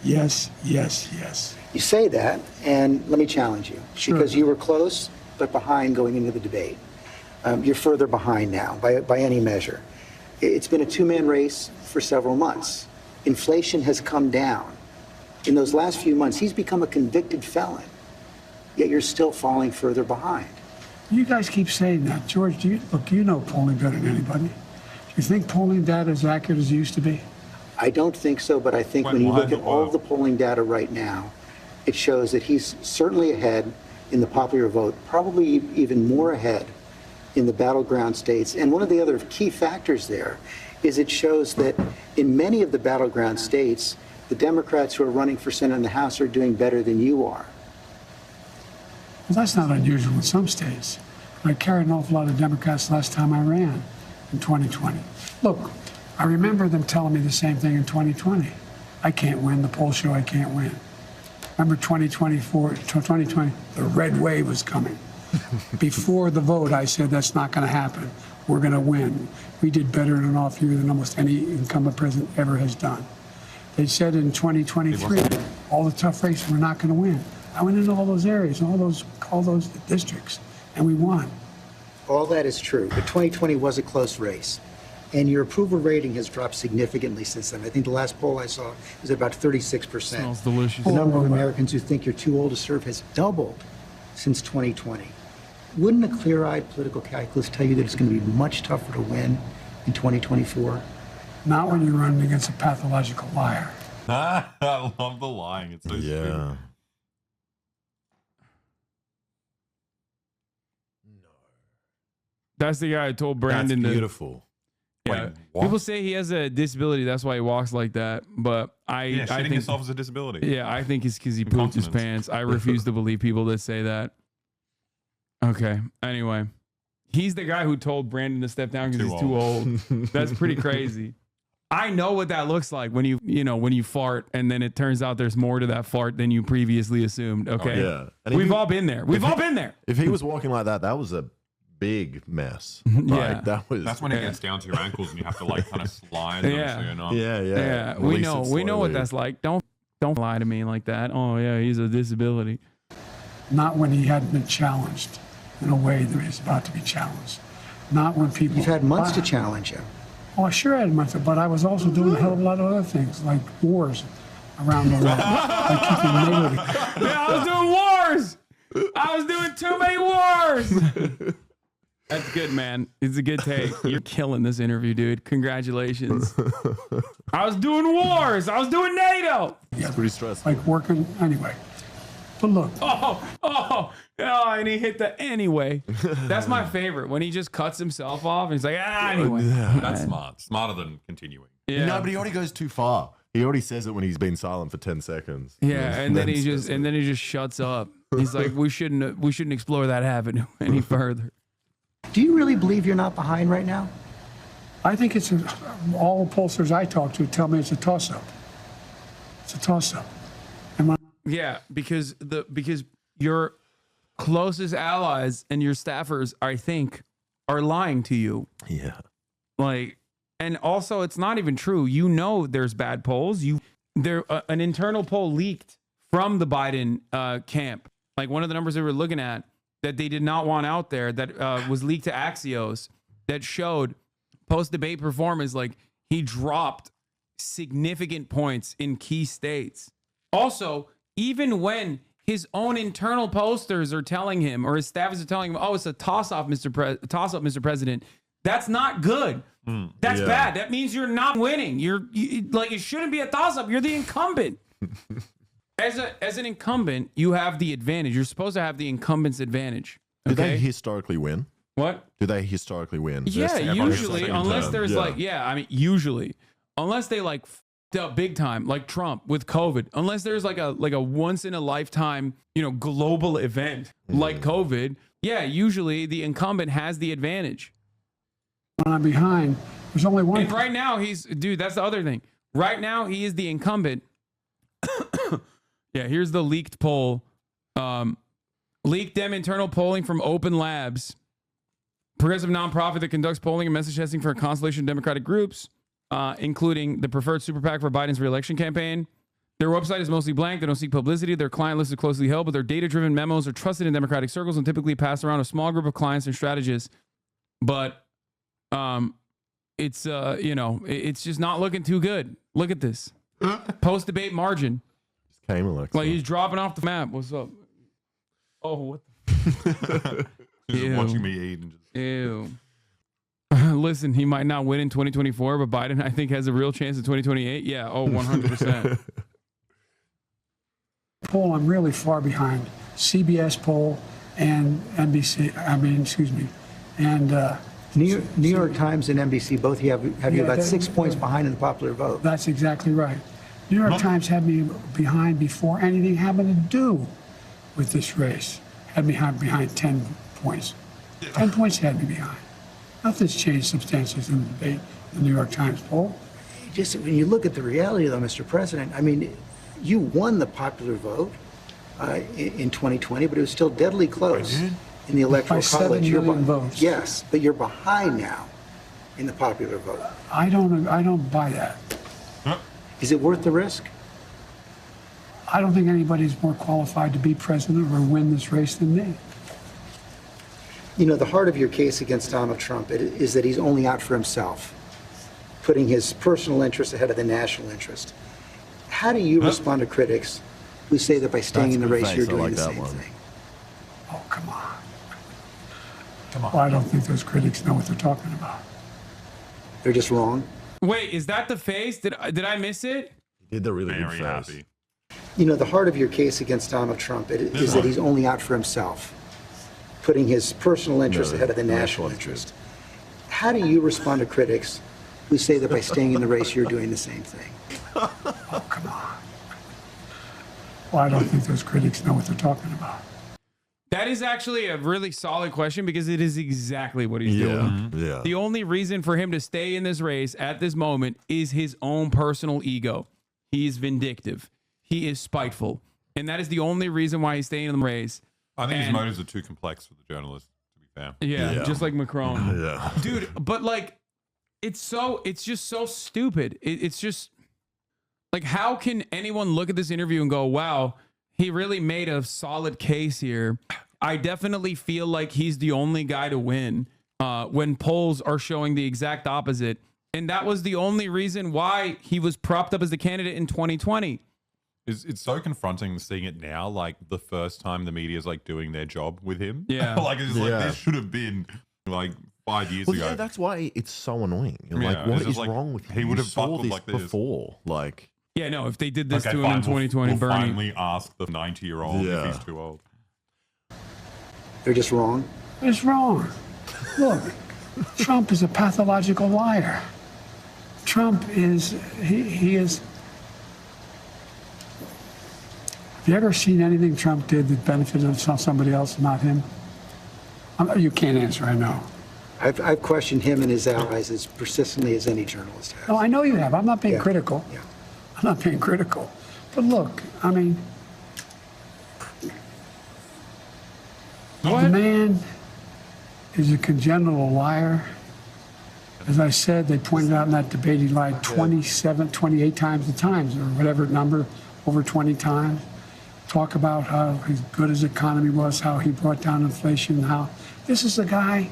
You say that, and let me challenge you. Sure. Because you were close, but behind going into the debate. You're further behind now, by any measure. It's been a 2-man race for several months. Inflation has come down. In those last few months, he's become a convicted felon, yet you're still falling further behind. You guys keep saying that. George, look, you know polling better than anybody. Do you think polling data is accurate as it used to be? I don't think so, but I think when you look at all of the polling data right now, it shows that he's certainly ahead in the popular vote, probably even more ahead in the battleground states. And one of the other key factors there is it shows that in many of the battleground states, the Democrats who are running for Senate and the House are doing better than you are. Well, that's not unusual in some states. I carried an awful lot of Democrats last time I ran in 2020. Look, I remember them telling me the same thing in 2020. I can't win. The polls show I can't win. Remember 2020, the red wave was coming. Before the vote, I said that's not going to happen. We're going to win. We did better in an off year than almost any incumbent president ever has done. They said in 2023, all the tough races, we're not going to win. I went into all those areas, all those districts, and we won. All that is true, but 2020 was a close race. And your approval rating has dropped significantly since then. I think the last poll I saw was at about 36%. Smells delicious. The number of Americans who think you're too old to serve has doubled since 2020. Wouldn't a clear-eyed political calculus tell you that it's going to be much tougher to win in 2024? Not when you're running against a pathological liar. I love the lying. It's so stupid. That's the guy I told Brandon. That's beautiful. Yeah. Wait, people say he has a disability. That's why he walks like that. But I shitting think yourself is a disability. Yeah, I think it's because he pooped his pants. I refuse to believe people that say that. Okay. Anyway, he's the guy who told Brandon to step down because he's too old. That's pretty crazy. I know what that looks like when you fart and then it turns out there's more to that fart than you previously assumed. Okay. Yeah. And We've all been there. We've all been there. If he was walking like that, that was a big mess. Yeah. That's when it gets down to your ankles and you have to like kind of slide them so you're not. Yeah. We know what that's like. Don't lie to me like that. Oh yeah, he's a disability. Not when he hadn't been challenged in a way that he's about to be challenged. Not when people. You've had months to challenge him. Oh, I sure had months, but I was also doing a hell of a lot of other things, like wars around the world. Like keeping NATO. Yeah, I was doing wars. I was doing too many wars. That's good, man. It's a good take. You're killing this interview, dude. Congratulations. I was doing wars. I was doing NATO. It's pretty stressful. Like working anyway. But look. Oh, and he hit the anyway. That's my favorite. When he just cuts himself off and he's like, anyway. That's smart. Smarter than continuing. Yeah. No, but he already goes too far. He already says it when he's been silent for 10 seconds. Yeah, and then he just shuts up. He's like, we shouldn't explore that avenue any further. Do you really believe you're not behind right now? I think it's all the pollsters I talk to tell me it's a toss-up. It's a toss-up. Yeah, because your closest allies and your staffers, I think, are lying to you. Yeah. Like, and also it's not even true. You know, there's bad polls. An internal poll leaked from the Biden camp. Like one of the numbers they were looking at that they did not want out there that was leaked to Axios that showed post-debate performance. Like he dropped significant points in key states. Also, even when his own internal posters are telling him, or his staffers are telling him, "Oh, it's a toss-up, Mr. President," that's not good. That's bad. That means you're not winning. It shouldn't be a toss-up. You're the incumbent. As an incumbent, you have the advantage. You're supposed to have the incumbent's advantage. Okay? Do they historically win? What? Do they historically win? Yeah, usually, unless there's usually, unless they like up big time, like Trump with COVID, unless there's like a once in a lifetime, global event like COVID, usually the incumbent has the advantage. When I'm behind, there's only one. And right now that's the other thing. Right now he is the incumbent. Yeah, here's the leaked poll. Leaked Dem internal polling from Open Labs, progressive nonprofit that conducts polling and message testing for a constellation of Democratic groups, including the preferred super PAC for Biden's re-election campaign. Their website is mostly blank. They don't seek publicity. Their client list is closely held, but their data-driven memos are trusted in Democratic circles and typically pass around a small group of clients and strategists. But it's it's just not looking too good. Look at this post-debate margin. Alexa. Like he's dropping off the map. What's up? Oh, what? Just watching me eat. And just... Ew. Listen, he might not win in 2024, but Biden, I think, has a real chance in 2028. Yeah. Oh, 100%. Poll, I'm really far behind. CBS poll and NBC, and New York Times and NBC both have you about 6 points behind in the popular vote. That's exactly right. New York Times had me behind before anything happened to do with this race. Had me behind 10 points. 10 points had me behind. Nothing's changed substantially in the debate, the New York Times poll. Just when you look at the reality, though, Mr. President, I mean, you won the popular vote in 2020, but it was still deadly close in the Electoral College. 7 million votes. Yes, but you're behind now in the popular vote. I don't buy that. Is it worth the risk? I don't think anybody's more qualified to be president or win this race than me. You know, the heart of your case against Donald Trump is that he's only out for himself, putting his personal interest ahead of the national interest. How do you respond to critics who say that by staying in the race, you're doing the same thing? Oh, come on. Well, I don't think those critics know what they're talking about. They're just wrong. Wait, is that the face? Did I miss it? He did the really good Very face. happy. You know, the heart of your case against Donald Trump is that he's only out for himself, putting his personal interest ahead of the national interest. How do you respond to critics who say that by staying in the race, you're doing the same thing? Oh, come on. Well, I don't think those critics know what they're talking about. That is actually a really solid question because it is exactly what he's doing. Yeah. The only reason for him to stay in this race at this moment is his own personal ego. He is vindictive. He is spiteful. And that is the only reson why he's staying in the race. I think his motives are too complex for the journalist, to be fair. Yeah. Just like Macron. Yeah. Dude, but like, it's just so stupid. It's just like, how can anyone look at this interview and go, wow, he really made a solid case here. I definitely feel like he's the only guy to win when polls are showing the exact opposite. And that was the only reason why he was propped up as the candidate in 2020. It's so confronting seeing it now, like the first time the media is like doing their job with him. Yeah. Like it's like this should have been like 5 years ago. Yeah, that's why it's so annoying. You're like, what is wrong with you? He would have saw buckled this like this before. Like, Yeah, no, if they did this Okay, to him fine, in 2020, we'll Bernie. finally ask the 90-year-old if he's too old. They're just wrong. It's wrong. Look, Trump is a pathological liar. Trump is, he is. Have you ever seen anything Trump did that benefited somebody else, not him? You can't answer, I know. I've questioned him and his allies as persistently as any journalist has. No, I know you have. I'm not being Yeah. critical. Yeah. I'm not being critical. But look, I mean, the man is a congenital liar. As I said, they pointed out in that debate he lied 28 times the times, or whatever number, over 20 times. Talk about how good his economy was, how he brought down inflation, how this is a guy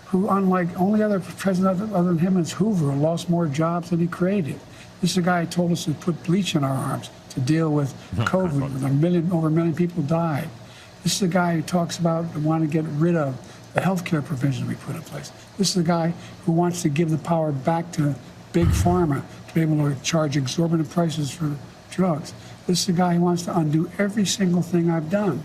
who, unlike only other president other than him, is Hoover, who lost more jobs than he created. This is a guy who told us to put bleach in our arms to deal with COVID, when over a million people died. This is a guy who talks about wanting to get rid of the healthcare provisions we put in place. This is a guy who wants to give the power back to big pharma to be able to charge exorbitant prices for drugs. This is a guy who wants to undo every single thing I've done.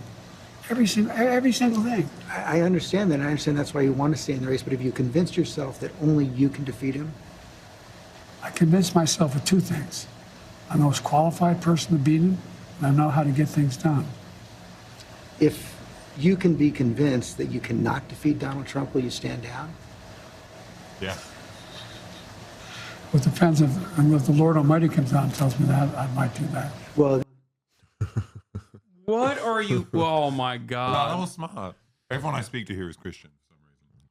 Every single thing. I understand that. I understand that's why you want to stay in the race. But have you convinced yourself that only you can defeat him? I convinced myself of two things. I'm the most qualified person to beat him, and I know how to get things done. If you can be convinced that you cannot defeat Donald Trump, will you stand down? Yeah. It depends if the Lord Almighty comes down and tells me that, I might do that. Well, What are you? Oh my No, that God. was smart. Everyone I speak to here is Christian for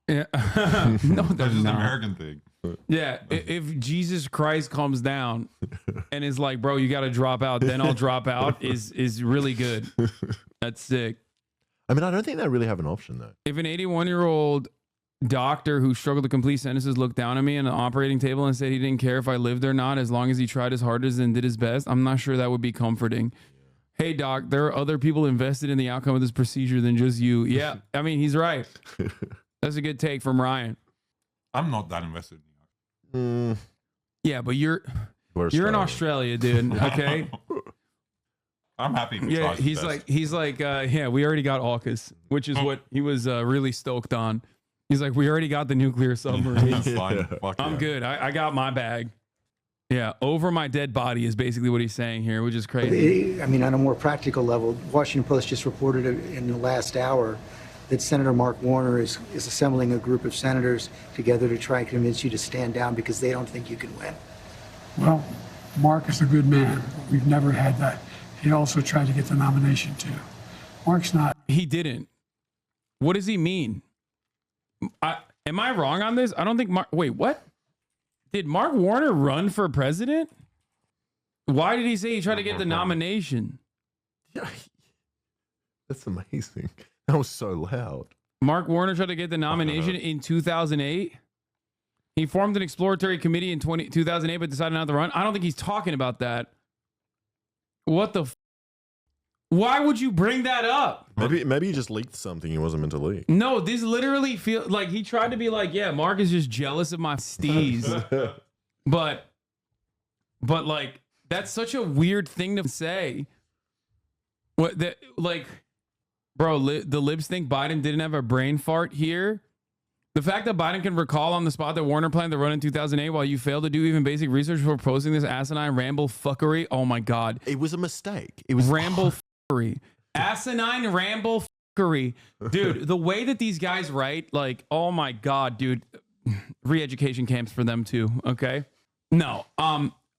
some reason. Yeah. No, they're That's just an not. American thing. Yeah. If Jesus Christ comes down and is like, bro, you got to drop out, then I'll drop out is really good. That's sick. I mean, I don't think they really have an option though. If an 81-year-old doctor who struggled to complete sentences looked down at me on the operating table and said he didn't care if I lived or not as long as he tried his hardest and did his best, I'm not sure that would be comforting. hey, doc, there are other people invested in the outcome of this procedure than just you. Yeah, I mean, he's right. That's a good take from Ryan. I'm not that invested. Yeah, but you're in Australia, dude. Okay. I'm happy. Yeah, he's like, yeah, we already got AUKUS, which is what he was really stoked on. He's like, we already got the nuclear submarines. I'm good. I got my bag. Yeah, over my dead body is basically what he's saying here, which is crazy. I mean, on a more practical level, Washington Post just reported in the last hour that Senator Mark Warner is assembling a group of senators together to try and convince you to stand down because they don't think you can win. Well, Mark is a good man. We've never had that. He also tried to get the nomination too. Mark's not. He didn't. What does he mean? Am I wrong on this? I don't think Mark. Wait, what? Did Mark Warner run for president? Why did he say he tried to get the nomination? Yeah, that's amazing. That was so loud. Mark Warner tried to get the nomination in 2008. He formed an exploratory committee in 2008, but decided not to run. I don't think he's talking about that. What the? Why would you bring that up? Maybe he just leaked something he wasn't meant to leak. No, this literally feels like he tried to be like, yeah, Mark is just jealous of my steez. but like, that's such a weird thing to say. What that like, bro? The libs think Biden didn't have a brain fart here. The fact that Biden can recall on the spot that Warner planned to run in 2008 while you failed to do even basic research before posting this asinine ramble fuckery. Oh my God. It was a mistake. It was ramble fuckery. Asinine ramble fuckery. Dude, the way that these guys write, like, oh my God, dude. Re-education camps for them too, okay? No.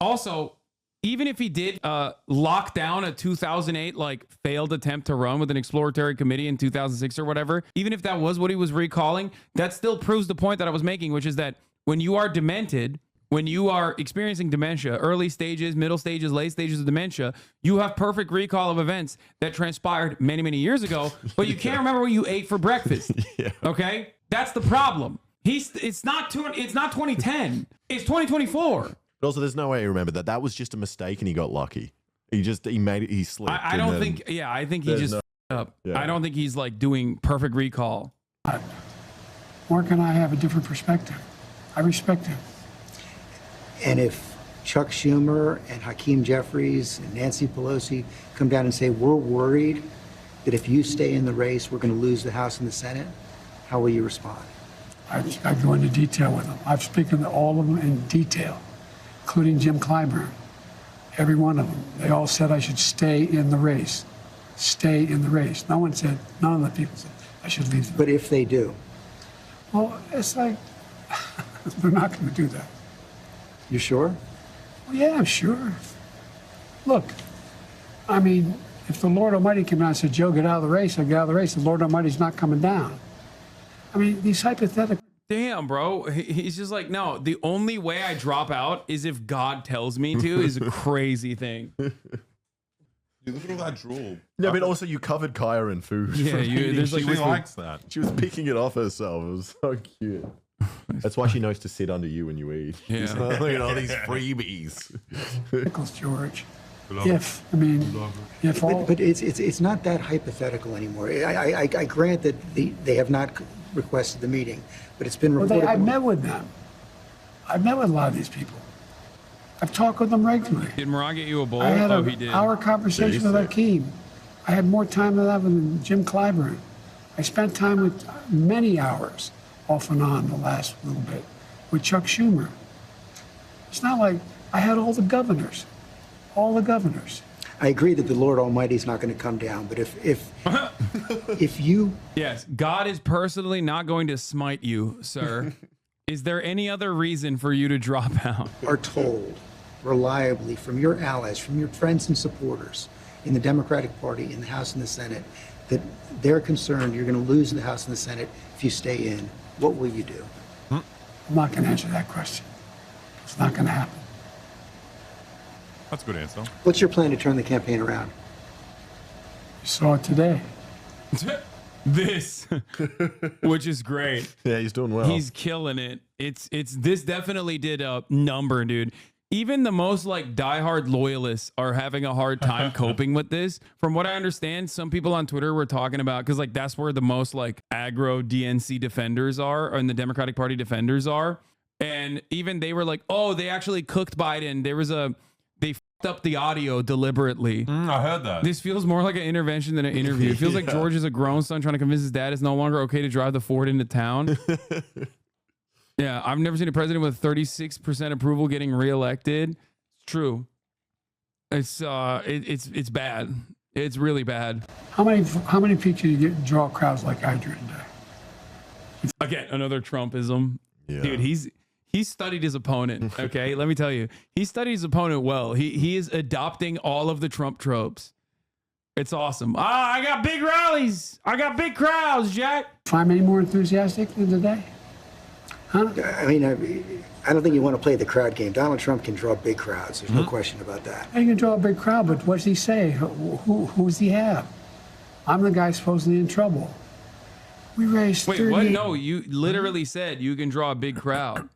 Also, even if he did lock down a 2008 like failed attempt to run with an exploratory committee in 2006 or whatever, even if that was what he was recalling, that still proves the point that I was making, which is that when you are demented, when you are experiencing dementia, early stages, middle stages, late stages of dementia, you have perfect recall of events that transpired many, many years ago, but you can't remember what you ate for breakfast. Okay? That's the problem. It's not 2010. It's 2024. But also, there's no way he remembered that. That was just a mistake, and he got lucky. He made it. He slipped. I don't think. Yeah, I think he just up. Yeah. I don't think he's like doing perfect recall. Mark and I have a different perspective. I respect him. And if Chuck Schumer and Hakeem Jeffries and Nancy Pelosi come down and say, we're worried that if you stay in the race, we're going to lose the House and the Senate, how will you respond? I go into detail with them. I've spoken to all of them in detail, including Jim Clyburn. Every one of them. They all said I should stay in the race. Stay in the race. None of the people said I should leave. But if they do? Well, it's like, they're not going to do that. You sure? Well, yeah, I'm sure. Look, I mean, if the Lord Almighty came out and said, Joe, get out of the race, I'd get out of the race. The Lord Almighty's not coming down. I mean, these hypothetical. Damn, bro. He's just like, no, the only way I drop out is if God tells me to is a crazy thing. Dude, look at all that drool. Yeah, but also you covered Kaya in food. Yeah, she likes that. She was picking it off herself. It was so cute. That's why she knows to sit under you when you eat. Yeah. Look at all these freebies. Pickles, George. But it's not that hypothetical anymore. I grant that they have not requested the meeting, but it's been reported. Well, I've met with them. I've met with a lot of these people. I've talked with them regularly. Did Moran get you a bowl? I had he did. Hour conversation with Hakeem. I had more time with that than Jim Clyburn. I spent time with many hours off and on the last little bit with Chuck Schumer. It's not like I had all the governors. All the governors. I agree that the Lord Almighty is not going to come down, but if you... Yes, God is personally not going to smite you, sir. Is there any other reason for you to drop out? Are told reliably from your allies, from your friends and supporters in the Democratic Party, in the House and the Senate, that they're concerned you're going to lose the House and the Senate if you stay in, what will you do? I'm not going to answer that question. It's not going to happen. That's a good answer. What's your plan to turn the campaign around? You saw it today. This, which is great. Yeah, he's doing well. He's killing it. It's this definitely did a number, dude. even the most like diehard loyalists are having a hard time coping with this. From what I understand, some people on Twitter were talking about, because like that's where the most like aggro DNC defenders are, and the Democratic Party defenders are. And even they were like, oh, they actually cooked Biden. They fucked up the audio deliberately. I heard that. This feels more like an intervention than an interview. It feels like George is a grown son trying to convince his dad it's no longer okay to drive the Ford into town. Yeah, I've never seen a president with 36% approval getting reelected. It's true. It's bad. It's really bad. How many people do you draw crowds like I drew today? Again, another Trumpism. Yeah. Dude, he studied his opponent. Okay, let me tell you, he studied his opponent well. He is adopting all of the Trump tropes. It's awesome. I got big rallies. I got big crowds, Jack. Find any more enthusiastic than today? Huh? I mean, I don't think you want to play the crowd game. Donald Trump can draw big crowds. There's no question about that. He can draw a big crowd, but what does he say? Who does he have? I'm the guy supposedly in trouble. We raised 30. Wait, what? No, you literally said you can draw a big crowd.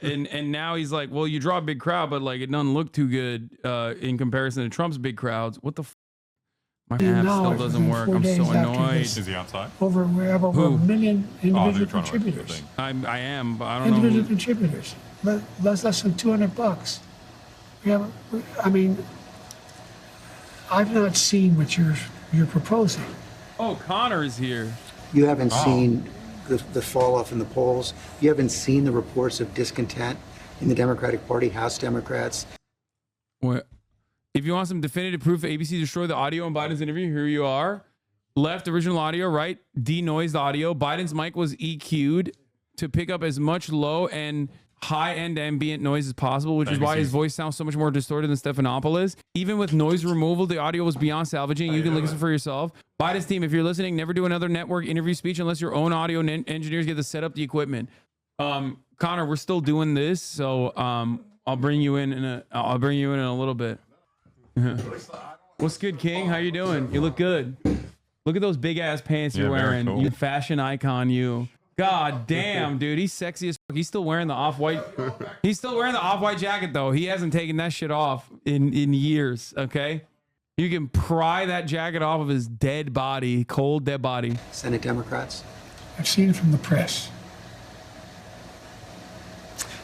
And now he's like, well, you draw a big crowd, but like it doesn't look too good in comparison to Trump's big crowds. What the My app still doesn't work. I'm so annoyed. Is he outside? We have over a million individual contributors. I am, but I don't individual know. Contributors. But that's less than $200. I mean, I've not seen what you're proposing. Oh, Connor is here. You haven't seen the fall off in the polls. You haven't seen the reports of discontent in the Democratic Party, House Democrats. What? If you want some definitive proof that ABC destroyed the audio in Biden's interview, here you are. Left original audio, right? Denoised audio. Biden's mic was EQ'd to pick up as much low and high-end ambient noise as possible, which is why his voice sounds so much more distorted than Stephanopoulos. Even with noise removal, the audio was beyond salvaging. You can listen for yourself. Biden's team, if you're listening, never do another network interview speech unless your own audio engineers get to set up the equipment. Connor, we're still doing this, so I'll bring you in a little bit. What's good, King? How you doing? You look good. Look at those big ass pants you're wearing. Cool. You fashion icon, you. God damn, dude, he's sexy as fuck. He's still wearing the off-white. He's still wearing the off-white jacket though. He hasn't taken that shit off in years. Okay, you can pry that jacket off of his dead body, cold dead body. Senate Democrats. I've seen it from the press.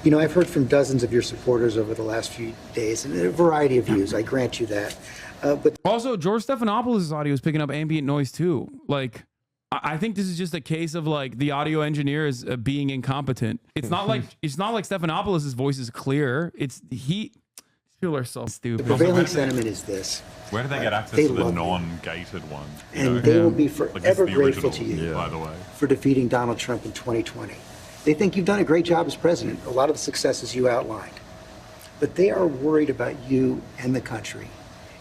You know, I've heard from dozens of your supporters over the last few days, and a variety of views. I grant you that. But also, George Stephanopoulos' audio is picking up ambient noise too. Like, I think this is just a case of like the audio engineer is being incompetent. It's not like Stephanopoulos' voice is clear. People are so stupid. The prevailing sentiment is this. Where do they get access to the non-gated one? And they will be forever grateful to you, by the way, for defeating Donald Trump in 2020. They think you've done a great job as president, a lot of the successes you outlined. But they are worried about you and the country,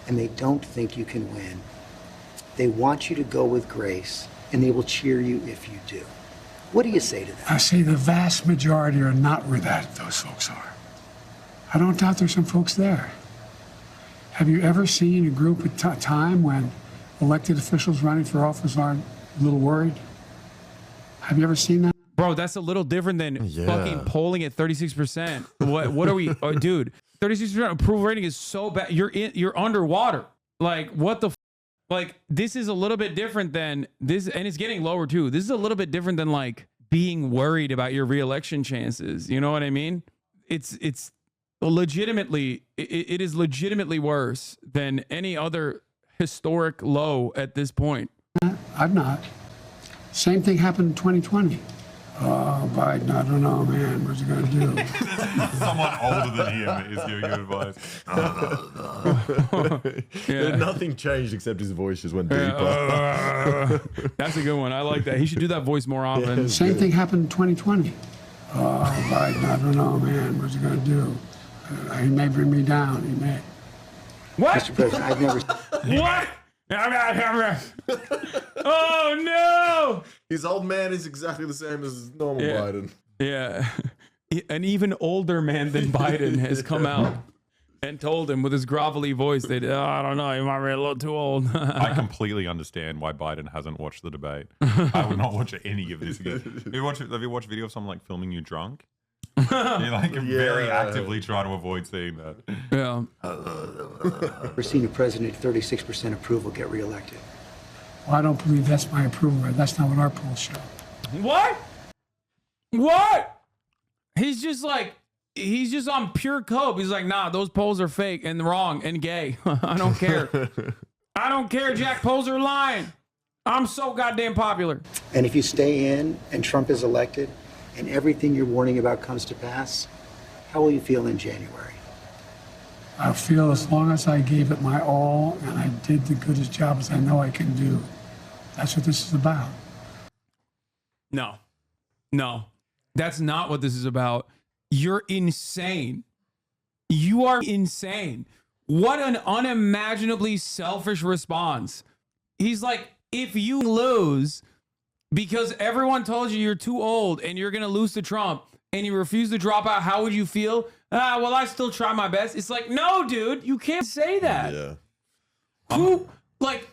and they don't think you can win. They want you to go with grace, and they will cheer you if you do. What do you say to them? I say the vast majority are not where those folks are. I don't doubt there's some folks there. Have you ever seen a group at time when elected officials running for office aren't a little worried? Have you ever seen that? Bro, that's a little different than fucking polling at 36%. What are we, dude? 36% approval rating is so bad. You're underwater. Like, what the? Like, this is a little bit different than this, and it's getting lower too. This is a little bit different than like being worried about your reelection chances. You know what I mean? It's legitimately, it is legitimately worse than any other historic low at this point. I'm not. Same thing happened in 2020. Oh, Biden, I don't know, man. What's he going to do? Someone older than him is giving you advice. Nothing changed except his voice just went deeper. That's a good one. I like that. He should do that voice more often. Same thing happened in 2020. Oh, Biden, I don't know, man. What's he going to do? He may bring me down. He may. What? Mr. President, I've never... What? Oh no! His old man is exactly the same as normal Biden. Yeah, an even older man than Biden has come out and told him with his grovelly voice that I don't know, he might be a little too old. I completely understand why Biden hasn't watched the debate. I would not watch any of this again. Have you watched video of someone like filming you drunk? You like very actively try to avoid seeing that. Yeah. We're seeing a president at 36% approval get reelected. Well, I don't believe that's my approval rate. That's not what our polls show. What? What? He's just on pure cope. He's like, nah, those polls are fake and wrong and gay. I don't care. I don't care, Jack. Polls are lying. I'm so goddamn popular. And if you stay in and Trump is elected and everything you're warning about comes to pass, how will you feel in January? I feel as long as I gave it my all and I did the goodest job as I know I can do. That's what this is about. No, that's not what this is about. You're insane. You are insane. What an unimaginably selfish response. He's like, if you lose because everyone told you you're too old and you're going to lose to Trump and you refuse to drop out, how would you feel? Well, I still try my best. It's like, no, dude, you can't say that. Yeah. Who, like,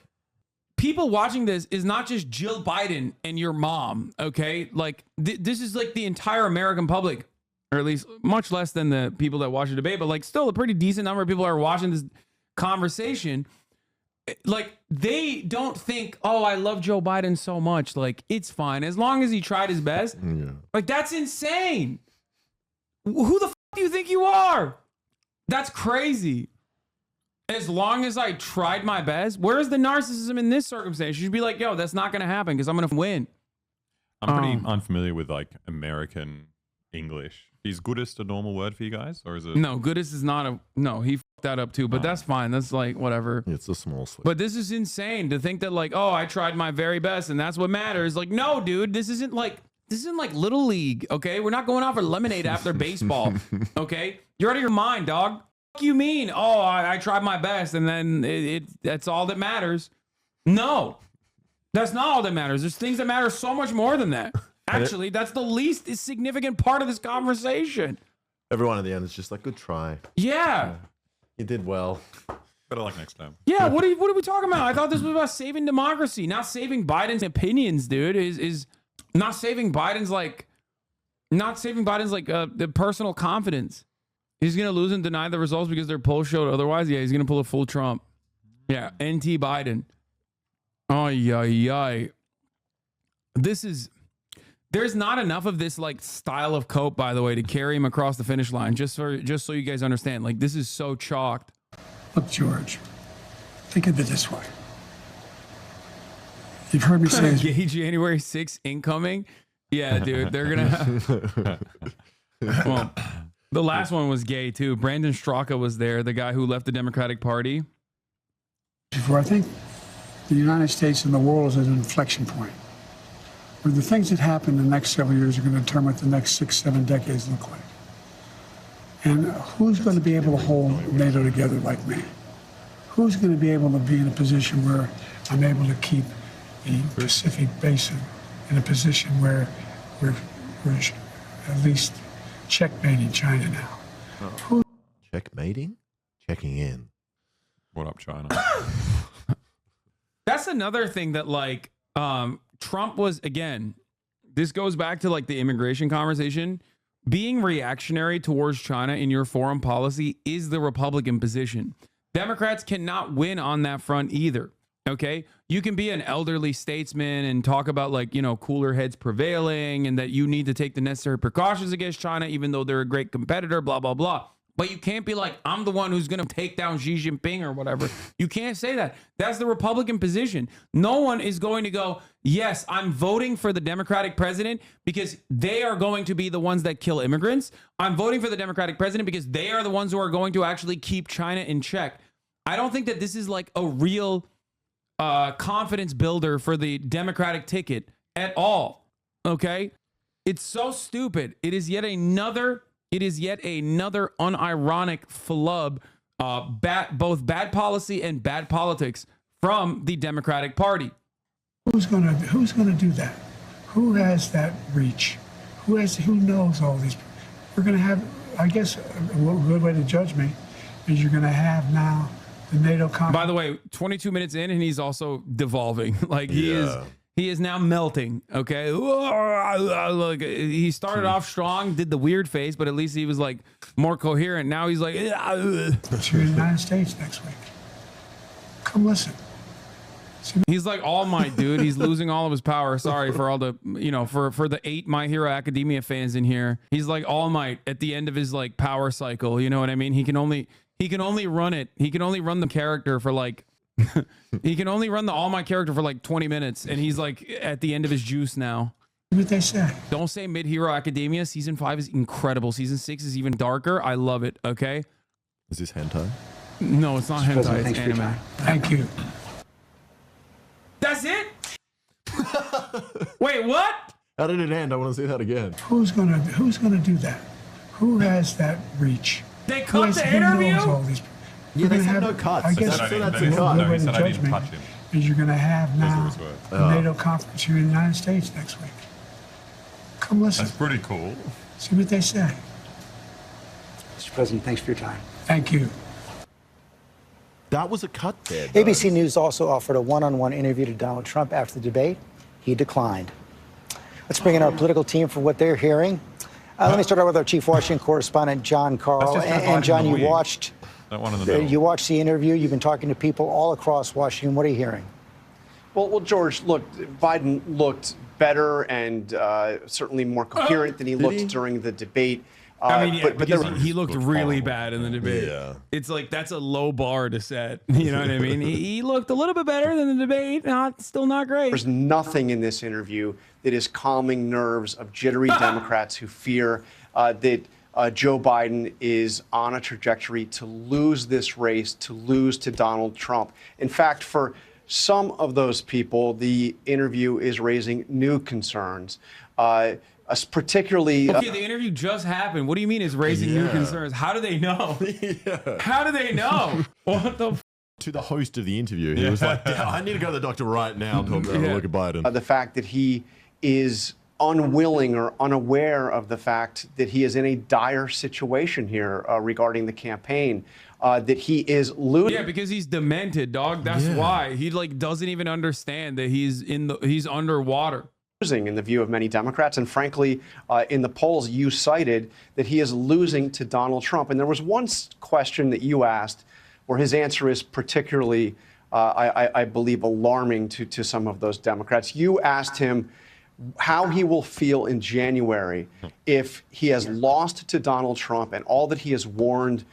people watching this is not just Jill Biden and your mom, okay? Like, this is like the entire American public, or at least much less than the people that watch the debate, but like still a pretty decent number of people are watching this conversation. Like, they don't think, oh, I love Joe Biden so much. Like, it's fine. As long as he tried his best. Yeah. Like, that's insane. Who the f*** do you think you are? That's crazy. As long as I tried my best. Where's the narcissism in this circumstance? You should be like, yo, that's not going to happen because I'm going to win. I'm pretty unfamiliar with like American English. Is goodest a normal word for you guys? Or is it? No, goodest is not a... No, he fucked that up too, but that's fine. That's like, whatever. It's a small slip. But this is insane to think that like, oh, I tried my very best and that's what matters. Like, no, dude, this isn't like Little League, okay? We're not going out for lemonade after baseball, okay? You're out of your mind, dog. What you mean? Oh, I tried my best and then that's all that matters. No, that's not all that matters. There's things that matter so much more than that. Actually, that's the least significant part of this conversation. Everyone at the end is just like, good try. Yeah. You did well. Better luck next time. Yeah, what are we talking about? I thought this was about saving democracy, not saving Biden's opinions, dude. Is not saving Biden's the personal confidence. He's gonna lose and deny the results because their polls showed otherwise. Yeah, he's gonna pull a full Trump. Yeah, NT Biden. Oh yeah. There's not enough of this like style of cope, by the way, to carry him across the finish line. Just so you guys understand, like this is so chalked. Look, George, think of it this way. You've heard me say this. Gay January 6th incoming. Yeah, dude, they're gonna. Well, the last one was gay too. Brandon Straka was there, the guy who left the Democratic Party. I think the United States and the world is at an inflection point, where the things that happen in the next several years are going to determine what the next 6-7 decades look like. And who's going to be able to hold NATO together like me? Who's going to be able to be in a position where I'm able to keep the Pacific Basin in a position where we're at least checkmating China now? Checkmating? Checking in. What up, China? That's another thing that like Trump was, again, this goes back to like the immigration conversation. Being reactionary towards China in your foreign policy is the Republican position. Democrats cannot win on that front either. Okay. You can be an elderly statesman and talk about like, you know, cooler heads prevailing and that you need to take the necessary precautions against China, even though they're a great competitor, blah, blah, blah. But you can't be like, I'm the one who's going to take down Xi Jinping or whatever. You can't say that. That's the Republican position. No one is going to go, yes, I'm voting for the Democratic president because they are going to be the ones that kill immigrants. I'm voting for the Democratic president because they are the ones who are going to actually keep China in check. I don't think that this is like a real confidence builder for the Democratic ticket at all. Okay? It's so stupid. It is yet another unironic flub, both bad policy and bad politics from the Democratic Party. Who's gonna do that? Who has that reach? Who knows all these? We're gonna have, I guess, a good way to judge me is you're gonna have now the NATO conference. By the way, 22 minutes in, and he's also devolving. Like he He is now melting. Okay. Look, he started off strong, did the weird face, but at least he was like more coherent. Now he's like, To the United States next week. Come listen. he's like All Might, dude. He's losing all of his power. Sorry for all the, for the 8 My Hero Academia fans in here. He's like All Might at the end of his like power cycle. You know what I mean? He can only run it. He can only run the character for like, he can only run the All Might character for like 20 minutes. And he's like at the end of his juice now. What they say? Don't say Mid Hero Academia. Season 5 is incredible. Season 6 is even darker. I love it. Okay. Is this hentai? No, it's not hentai. It's anime. Thank you. That's it? Wait, what? How did it end? I want to see that again. Who's gonna do that? Who has that reach? They Who cut has- the who knows interview? all these- Yeah, You're they gonna said have- no cuts. I They guess said the that's a good cut. way No, he to said I didn't judgment touch him. is you're gonna have now his word. the NATO conference here in the United States next week. Come listen. That's pretty cool. See what they say. Mr. President, thanks for your time. Thank you. That was a cut there. though. ABC News also offered a one-on-one interview to Donald Trump after the debate. He declined. Let's bring in our political team for what they're hearing. Let me start out with our chief Washington correspondent, John Carl. That's just And dividing John, the you wing. watched That one in the middle. you watched the interview. You've been talking to people all across Washington. What are you hearing? Well, George, look, Biden looked better and certainly more coherent than he looked during the debate. I mean, yeah, but because there, he looked really horrible. bad in the debate. Yeah. It's like, that's a low bar to set. You know what I mean? He looked a little bit better than the debate. Still not great. there's nothing in this interview that is calming nerves of jittery Democrats who fear that Joe Biden is on a trajectory to lose this race, to lose to Donald Trump. In fact, for some of those people, the interview is raising new concerns. Particularly. Okay, the interview just happened. What do you mean it's raising new concerns? How do they know? How do they know? What the To the host of the interview, he was like, I need to go to the doctor right now and talk about a look at Biden. The fact that he is unwilling or unaware of the fact that he is in a dire situation here regarding the campaign, that he is losing. Yeah, because he's demented, dog. That's why. He like doesn't even understand that he's underwater. In the view of many Democrats, and frankly, in the polls you cited, that he is losing to Donald Trump. And there was one question that you asked where his answer is particularly, I believe, alarming to some of those Democrats. You asked him how he will feel in January if he has lost to Donald Trump and all that he has warned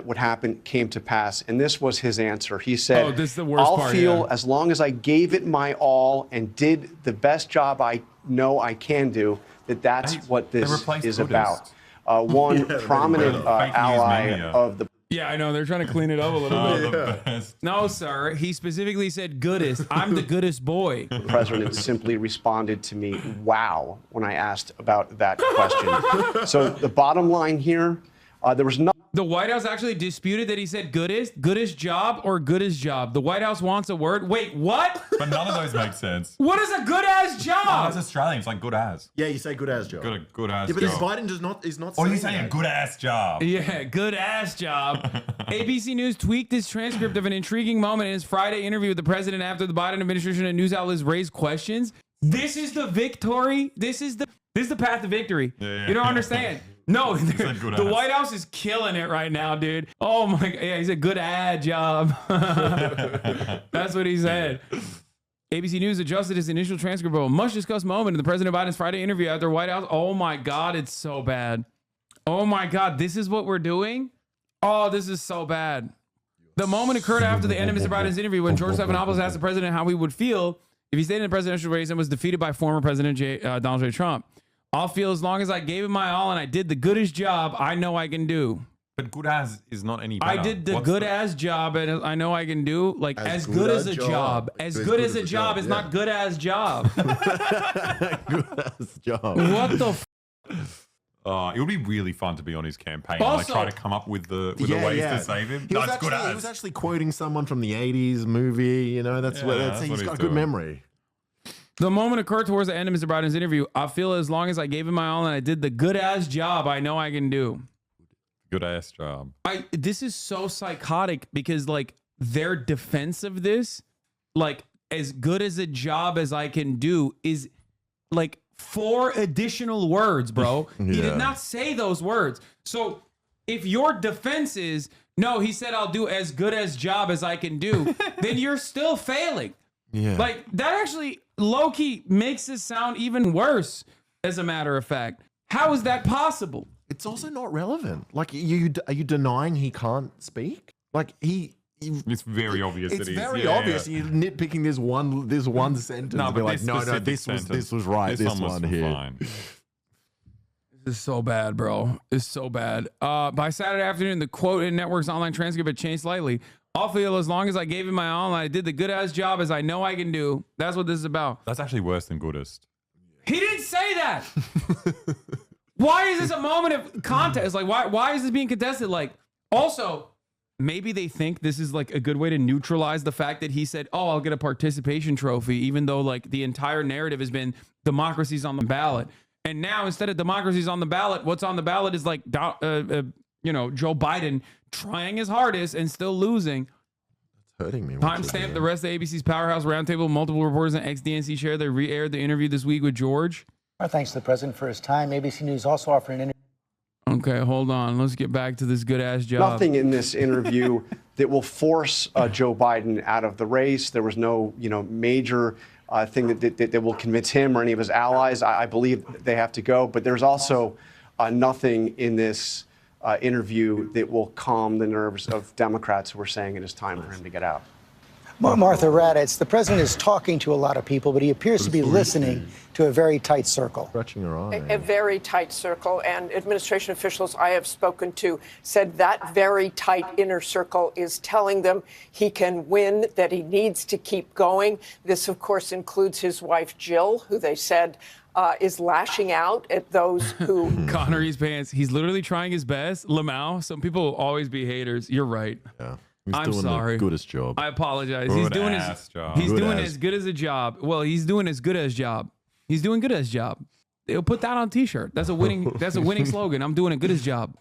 would happen came to pass. And this was his answer. He said, this is the worst I'll part, feel yeah. as long as I gave it my all and did the best job I know I can do, that's what this replaced is Buddhist. about. One prominent Fake news ally mania. of the Yeah, I know. They're trying to clean it up a little bit. The best. No, sir. He specifically said goodest. I'm the goodest boy. president simply responded to me, wow, when I asked about that question. So the bottom line here, there was no. The White House actually disputed that he said goodest job or goodest job. The White House wants a word. Wait, what? But none of those make sense. What is a good ass Oh, job? that's Australian. It's like good as. Yeah, you say good as job. Good as Yeah, but this job. Biden is not Or saying you say a that. good ass job. Yeah, good ass job. ABC News tweaked this transcript of an intriguing moment in his Friday interview with the president after the Biden administration and news outlets raised questions. This is the victory. This is the path to victory. Yeah. You don't understand. No, said good the ass. White House is killing it right now, dude. Oh my God. Yeah, he said good ad job. That's what he said. ABC News adjusted its initial transcript of a much discussed moment in the President Biden's Friday interview at the White House. Oh my God, it's so bad. Oh my God, this is what we're doing? Oh, this is so bad. The moment occurred after the end of Mr. Biden's interview when George Stephanopoulos asked the president how he would feel if he stayed in the presidential race and was defeated by former President Donald J. Trump. I'll feel as long as I gave it my all and I did the goodest job I know I can do. But good as is not any better. I did the What's good as job and I know I can do. Like as good as a job. As good as a job is not good as job. Good as job. What the it would be really fun to be on his campaign Also- and try to come up with the ways to save him. He was, That's good actually, he as. was actually quoting someone from the 80s movie. You know, that's that's he's what got he's a good doing. memory. The moment occurred towards the end of Mr. Biden's interview. I feel as long as I gave it my all and I did the good as job I know I can do. Good ass job. This is so psychotic because like their defense of this, like as good as a job as I can do is like 4 additional words, bro. He did not say those words. So if your defense is, no, he said I'll do as good as job as I can do, then you're still failing. Yeah. Like that actually low-key makes this sound even worse, as a matter of fact. How is that possible? It's also not relevant. Like, are you denying he can't speak? Like it's very obvious. It's very obvious. You're nitpicking this one sentence. No, and be but like, no, this was right. This one here. Fine. This is so bad, bro. It's so bad. By Saturday afternoon, the quote in Network's online transcript had changed slightly. I'll feel as long as I gave him my all and I did the good ass job as I know I can do. That's what this is about. That's actually worse than goodest. He didn't say that. Why is this a moment of contest? Like, why is this being contested? Like, also, maybe they think this is like a good way to neutralize the fact that he said, oh, I'll get a participation trophy, even though like the entire narrative has been democracy's on the ballot. And now instead of democracy's on the ballot, what's on the ballot is like, Joe Biden trying his hardest and still losing. It's hurting me. Timestamp the rest of ABC's Powerhouse Roundtable. Multiple reporters and ex-DNC share. They re-aired the interview this week with George. Our thanks to the president for his time. ABC News also offered an interview. Okay, hold on. Let's get back to this good-ass job. Nothing in this interview that will force Joe Biden out of the race. There was no, major thing that will convince him or any of his allies. I believe they have to go. But there's also nothing in this interview that will calm the nerves of Democrats who are saying it is time for him to get out. Martha Raddatz, the president is talking to a lot of people, but he appears to be listening to a very tight circle. Scratching her eye. A very tight circle, and administration officials I have spoken to said that very tight inner circle is telling them he can win, that he needs to keep going. This, of course, includes his wife, Jill, who they said is lashing out at those who... Connery's pants. He's literally trying his best. Lamau, some people will always be haters. You're right. Yeah. He's I'm doing sorry. the goodest job. I apologize. Good He's doing ass job. He's Good doing ass. as good as a job. Well, he's doing as good as job. He's doing good as job. They'll put that on a t-shirt. That's a winning. That's a winning slogan. I'm doing a good as job.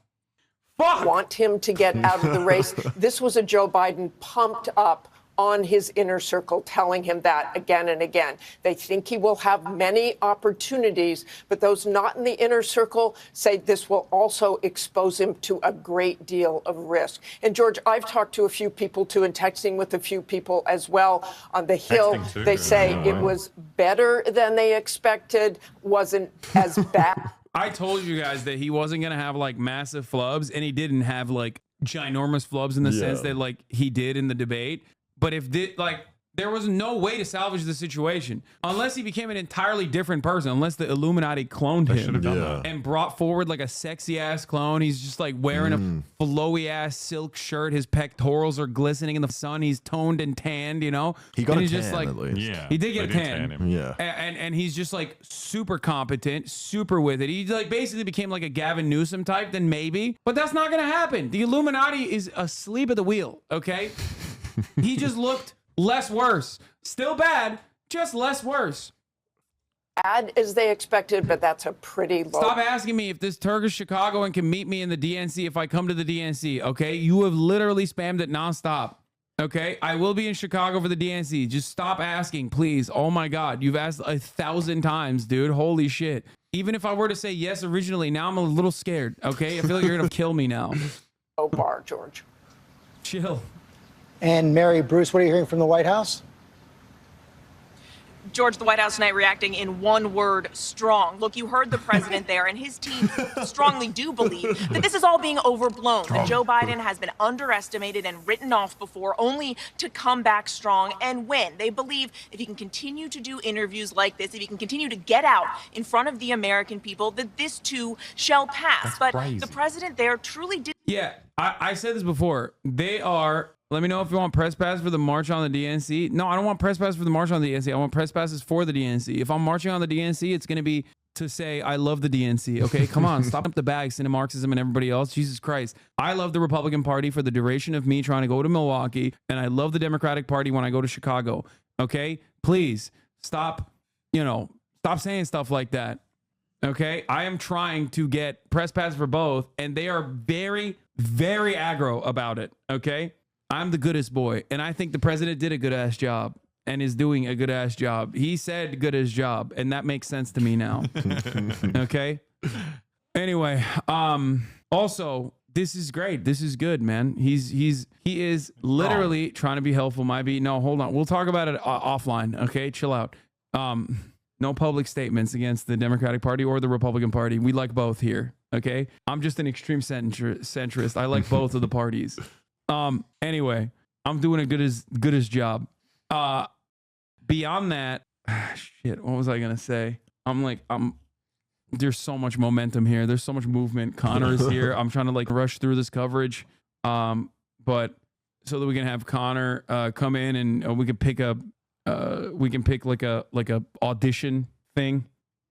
Fuck. want him to get out of the race. This was a Joe Biden pumped up on his inner circle, telling him that again and again. They think he will have many opportunities, but those not in the inner circle say this will also expose him to a great deal of risk. And George, I've talked to a few people too, and texting with a few people as well on the Hill. They say it was better than they expected, wasn't as bad. I told you guys that he wasn't going to have like massive flubs, and he didn't have like ginormous flubs in the sense that like he did in the debate. But if there was no way to salvage the situation unless he became an entirely different person, unless the Illuminati cloned him and brought forward like a sexy ass clone. He's just like wearing a flowy ass silk shirt. His pectorals are glistening in the sun. He's toned and tanned, you know. He got and a he's tan just like, at least. Yeah, he did get a tan. Yeah. And he's just like super competent, super with it. He like basically became like a Gavin Newsom type, then maybe. But that's not going to happen. The Illuminati is asleep at the wheel, okay? He just looked less worse. Still bad, just less worse. Bad as they expected, but that's a pretty low. Stop asking me if this Turkish Chicagoan can meet me in the DNC if I come to the DNC, okay? You have literally spammed it nonstop, okay? I will be in Chicago for the DNC. Just stop asking, please. Oh my God, you've asked 1,000 times, dude. Holy shit. Even if I were to say yes originally, now I'm a little scared, okay? I feel like you're gonna kill me now. Low bar, George. Chill. And Mary Bruce, what are you hearing from the White House? George, the White House tonight reacting in one word, strong. Look, you heard the president there, and his team strongly do believe that this is all being overblown, that Joe Biden has been underestimated and written off before, only to come back strong and win. They believe if he can continue to do interviews like this, if he can continue to get out in front of the American people, that this too shall pass. But the president there truly did. Yeah, I said this before. They are... Let me know if you want press pass for the march on the DNC. No, I don't want press pass for the march on the DNC. I want press passes for the DNC. If I'm marching on the DNC, it's going to be to say, I love the DNC. Okay, come on, stop up the bag, Marxism and everybody else. Jesus Christ. I love the Republican Party for the duration of me trying to go to Milwaukee, and I love the Democratic Party when I go to Chicago. Okay, please stop, stop saying stuff like that. Okay, I am trying to get press pass for both, and they are very, very aggro about it. Okay. I'm the goodest boy, and I think the president did a good-ass job. and is doing a good ass job. He said good as job, and that makes sense to me now. Okay. Anyway, also, this is great. This is good, man. He is literally trying to be helpful. No, hold on. We'll talk about it offline. Okay, chill out. No public statements against the Democratic Party or the Republican Party. We like both here. Okay, I'm just an extreme centrist. I like both of the parties. Anyway, I'm doing a good as job. Beyond that, shit. What was I gonna say? There's so much momentum here. There's so much movement. Connor is here. I'm trying to like rush through this coverage, but so that we can have Connor come in and we can pick like a audition thing,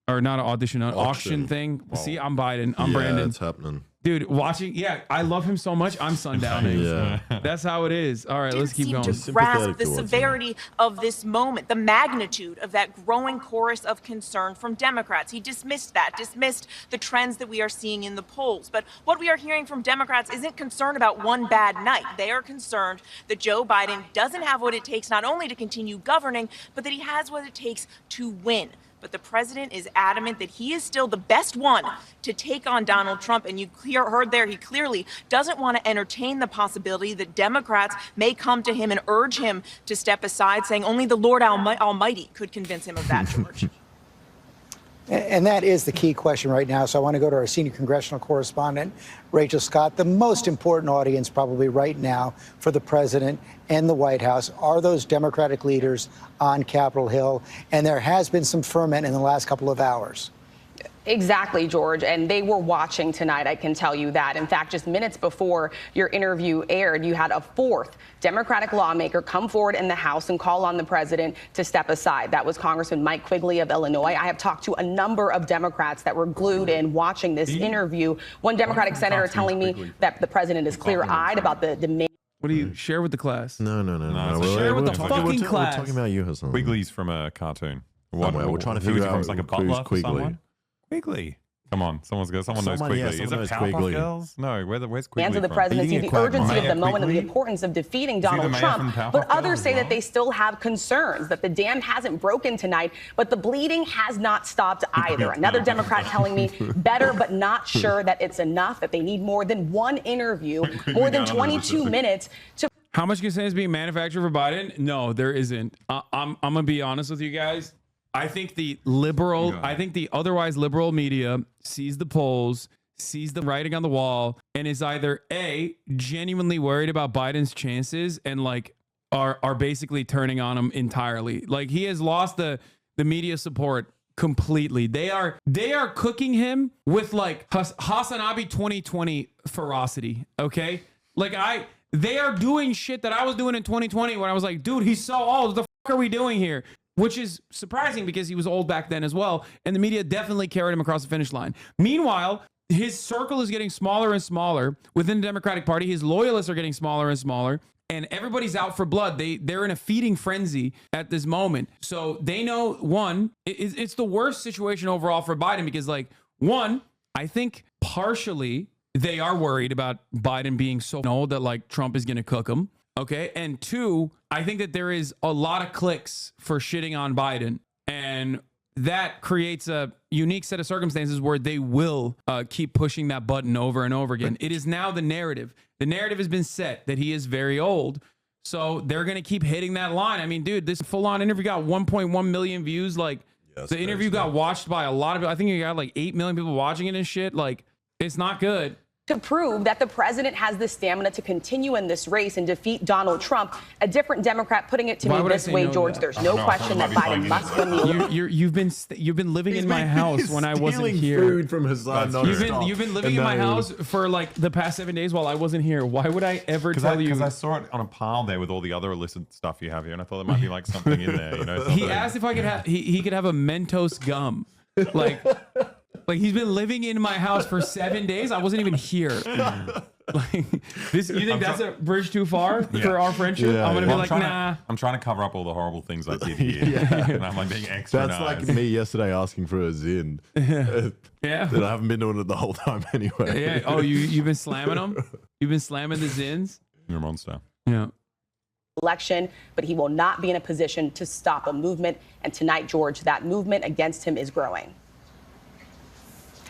or not an audition, an auction thing. Whoa. See, I'm Biden. I'm Brandon. It's happening. Dude, watching, I love him so much. I'm sundowning. Yeah. That's how it is. All right, let's keep going. To grasp the severity of this moment, the magnitude of that growing chorus of concern from Democrats. He dismissed the trends that we are seeing in the polls. But what we are hearing from Democrats isn't concern about one bad night. They are concerned that Joe Biden doesn't have what it takes not only to continue governing, but that he has what it takes to win. But the president is adamant that he is still the best one to take on Donald Trump. And you heard there, he clearly doesn't want to entertain the possibility that Democrats may come to him and urge him to step aside, saying only the Lord Almighty could convince him of that, George. And that is the key question right now. So I want to go to our senior congressional correspondent, Rachel Scott. The most important audience probably right now for the president and the White House are those Democratic leaders on Capitol Hill. And there has been some ferment in the last couple of hours. Exactly, George. And they were watching tonight, I can tell you that. In fact, just minutes before your interview aired, you had a fourth Democratic lawmaker come forward in the House and call on the president to step aside. That was Congressman Mike Quigley of Illinois. I have talked to a number of Democrats that were glued in watching this interview. One Democratic senator telling me that the president is clear-eyed about the demand. What do you share with the class? No. Share with the fucking class. We're talking about you, Hasan. Quigley's from a cartoon. We're trying to figure out who's like a butler Quigley. for someone? Quigley. Come on, someone knows Quigley. Yeah, Is it knows Powerpuff Quigley. Girls? No, where's Quigley Fans of the from? presidency, the urgency of the moment, and the Quigley? importance of defeating Is he the Donald mayor Trump. from But Powerpuff others Girls say as that well? they still have concerns, that the dam hasn't broken tonight, but the bleeding has not stopped either. Another Democrat telling me better but not sure that it's enough, that they need more than one interview, more than 22 minutes to... How much consent is being manufactured for Biden? No, there isn't. I'm going to be honest with you guys. I think the otherwise liberal media sees the polls, sees the writing on the wall, and is either A, genuinely worried about Biden's chances and like are basically turning on him entirely. Like he has lost the media support completely. They are cooking him with like Hasanabi 2020 ferocity. Okay. They are doing shit that I was doing in 2020 when I was like, dude, he's so old. What the fuck are we doing here? Which is surprising because he was old back then as well. And the media definitely carried him across the finish line. Meanwhile, his circle is getting smaller and smaller within the Democratic Party. His loyalists are getting smaller and smaller. And everybody's out for blood. They're in a feeding frenzy at this moment. So they know, one, it's the worst situation overall for Biden because, like, one, I think partially they are worried about Biden being so old that, like, Trump is going to cook him. Okay. And two, I think that there is a lot of clicks for shitting on Biden. And that creates a unique set of circumstances where they will keep pushing that button over and over again. It is now the narrative. The narrative has been set that he is very old. So they're going to keep hitting that line. I mean, dude, this full-on interview got 1.1 million views. Like, the interview got watched by a lot of people. I think you got like 8 million people watching it and shit. Like, it's not good. To prove that the president has the stamina to continue in this race and defeat Donald Trump. A different Democrat putting it to me this way, George. There's no question that Biden must win the election. You've been living in my house when I wasn't here. Food from Hasan. You've been living in my house for like the past 7 days while I wasn't here. Why would I ever tell you? Because I saw it on a pile there with all the other illicit stuff you have here, and I thought there might be like something in there. You know, he asked if I could have he could have a Mentos gum, like. Like he's been living in my house for 7 days. I wasn't even here. Like this, you think that's a bridge too far for our friendship? I'm gonna be like, nah. I'm trying to cover up all the horrible things I did here, and I'm like being extra. That's like me yesterday asking for a Zin. Yeah, that I haven't been doing it the whole time anyway. Yeah. Oh, you've been slamming them. You've been slamming the Zins. You're a monster. Yeah. election, but he will not be in a position to stop a movement. And tonight, George, that movement against him is growing.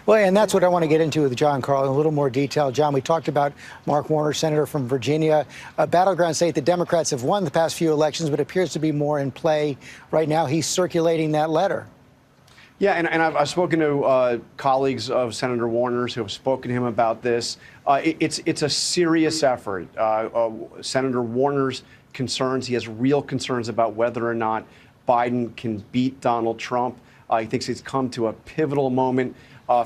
Well, and that's what I want to get into with John Carl in a little more detail. John, we talked about Mark Warner, senator from Virginia, a battleground state. The Democrats have won the past few elections, but appears to be more in play right now. He's circulating that letter. Yeah, and I've spoken to colleagues of Senator Warner's who have spoken to him about this. It's a serious effort. Senator Warner's concerns, he has real concerns about whether or not Biden can beat Donald Trump. He thinks it's come to a pivotal moment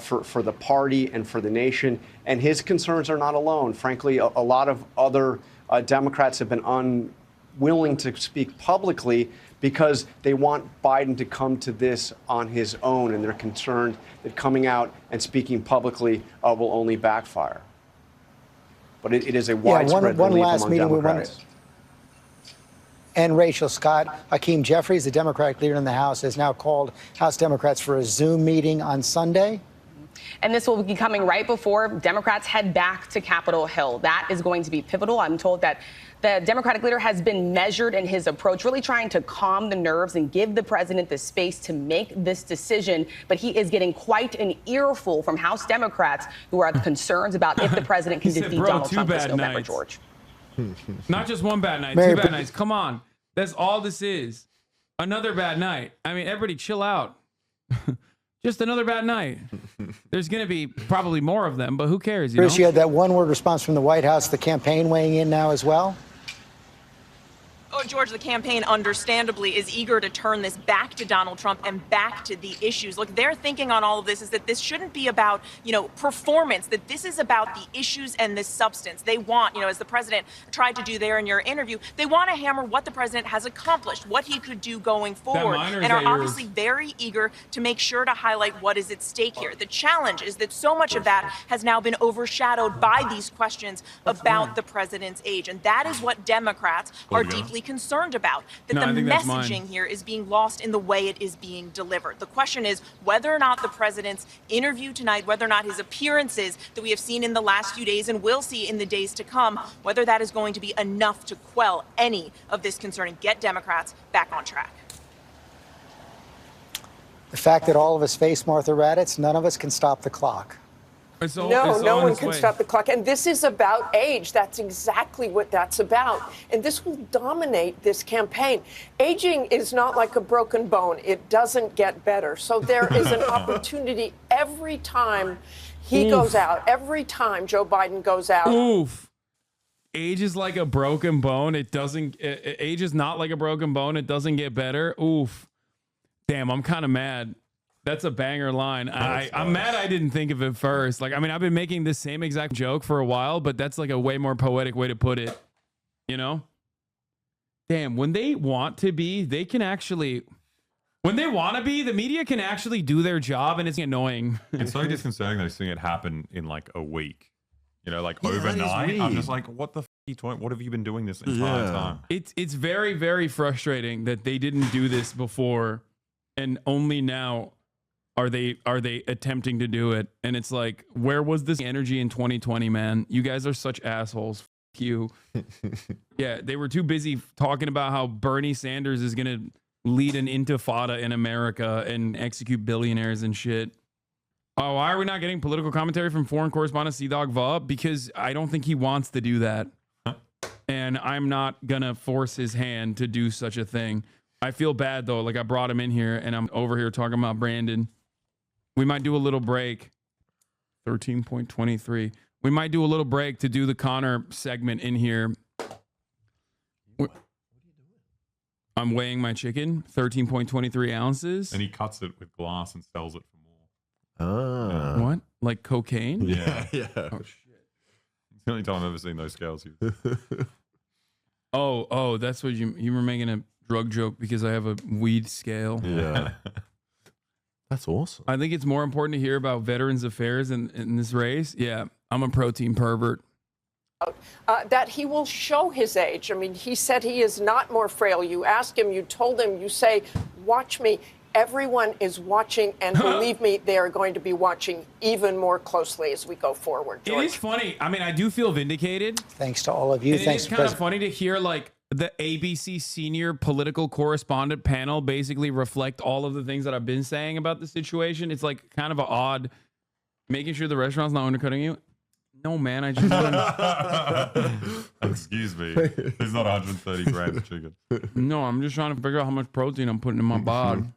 for the party and for the nation. And his concerns are not alone. Frankly, a lot of other Democrats have been unwilling to speak publicly because they want Biden to come to this on his own, and they're concerned that coming out and speaking publicly will only backfire. But it is a widespread belief among Democrats. And Rachel Scott, Hakeem Jeffries, the Democratic leader in the House, has now called House Democrats for a Zoom meeting on Sunday. And this will be coming right before Democrats head back to Capitol Hill. That is going to be pivotal. I'm told that the Democratic leader has been measured in his approach, really trying to calm the nerves and give the president the space to make this decision. But he is getting quite an earful from House Democrats who are concerned about if the president can defeat Donald Trump this November, George. Not just one bad night, two bad nights. Come on. That's all this is. Another bad night. I mean, everybody chill out. Just another bad night. There's going to be probably more of them, but who cares? Bruce, you had that one-word response from the White House, the campaign weighing in now as well? Oh, George, the campaign understandably is eager to turn this back to Donald Trump and back to the issues. Look, their thinking on all of this is that this shouldn't be about, performance, that this is about the issues and the substance. They want, as the president tried to do there in your interview, they want to hammer what the president has accomplished, what he could do going forward, and are obviously very eager to make sure to highlight what is at stake here. The challenge is that so much of that has now been overshadowed by these questions about the president's age. And that is what Democrats are deeply concerned about, that the messaging here is being lost in the way it is being delivered. The question is whether or not the president's interview tonight, whether or not his appearances that we have seen in the last few days and will see in the days to come, whether that is going to be enough to quell any of this concern and get Democrats back on track. The fact that all of us face Martha Raddatz, none of us can stop the clock. No one can stop the clock. And this is about age. That's exactly what that's about. And this will dominate this campaign. Aging is not like a broken bone. It doesn't get better. So there is an opportunity every time he goes out, every time Joe Biden goes out. Age is like a broken bone. Age is not like a broken bone. It doesn't get better. Damn, I'm kind of mad. That's a banger line. I'm mad I didn't think of it first. I've been making this same exact joke for a while, but that's like a way more poetic way to put it. Damn, when they want to be, they can actually... When they want to be, the media can actually do their job, and it's annoying. It's so disconcerting that seeing it happen in a week. Overnight. I'm just like, what the f*** are you talking? What have you been doing this entire time? It's very, very frustrating that they didn't do this before, and only now are they attempting to do it. And it's like, where was this energy in 2020, man? You guys are such assholes. F you. Yeah, they were too busy talking about how Bernie Sanders is gonna lead an intifada in America and execute billionaires and shit. Oh, why are we not getting political commentary from foreign correspondent C-Dog Va? Because I don't think he wants to do that. And I'm not gonna force his hand to do such a thing. I feel bad though. I brought him in here and I'm over here talking about Brandon. We might do a little break. 13.23. We might do a little break to do the Connor segment in here. I'm weighing my chicken, 13.23 ounces. And he cuts it with glass and sells it for more. What? Like cocaine? Yeah. Oh, shit. It's the only time I've ever seen those scales used. Oh, that's what you were making a drug joke because I have a weed scale. Yeah. That's awesome. I think it's more important to hear about Veterans Affairs in this race. Yeah, I'm a protein pervert. That he will show his age. I mean, he said he is not more frail. You ask him, you told him, you say, watch me. Everyone is watching, and believe me, they are going to be watching even more closely as we go forward, George. It is funny. I mean, I do feel vindicated. Thanks to all of you. Thanks, It's kind of funny to hear, the ABC senior political correspondent panel basically reflect all of the things that I've been saying about the situation? It's like kind of an odd, making sure the restaurant's not undercutting you. No, man, I just Excuse me. It's not 130 grams of chicken. No, I'm just trying to figure out how much protein I'm putting in my bod.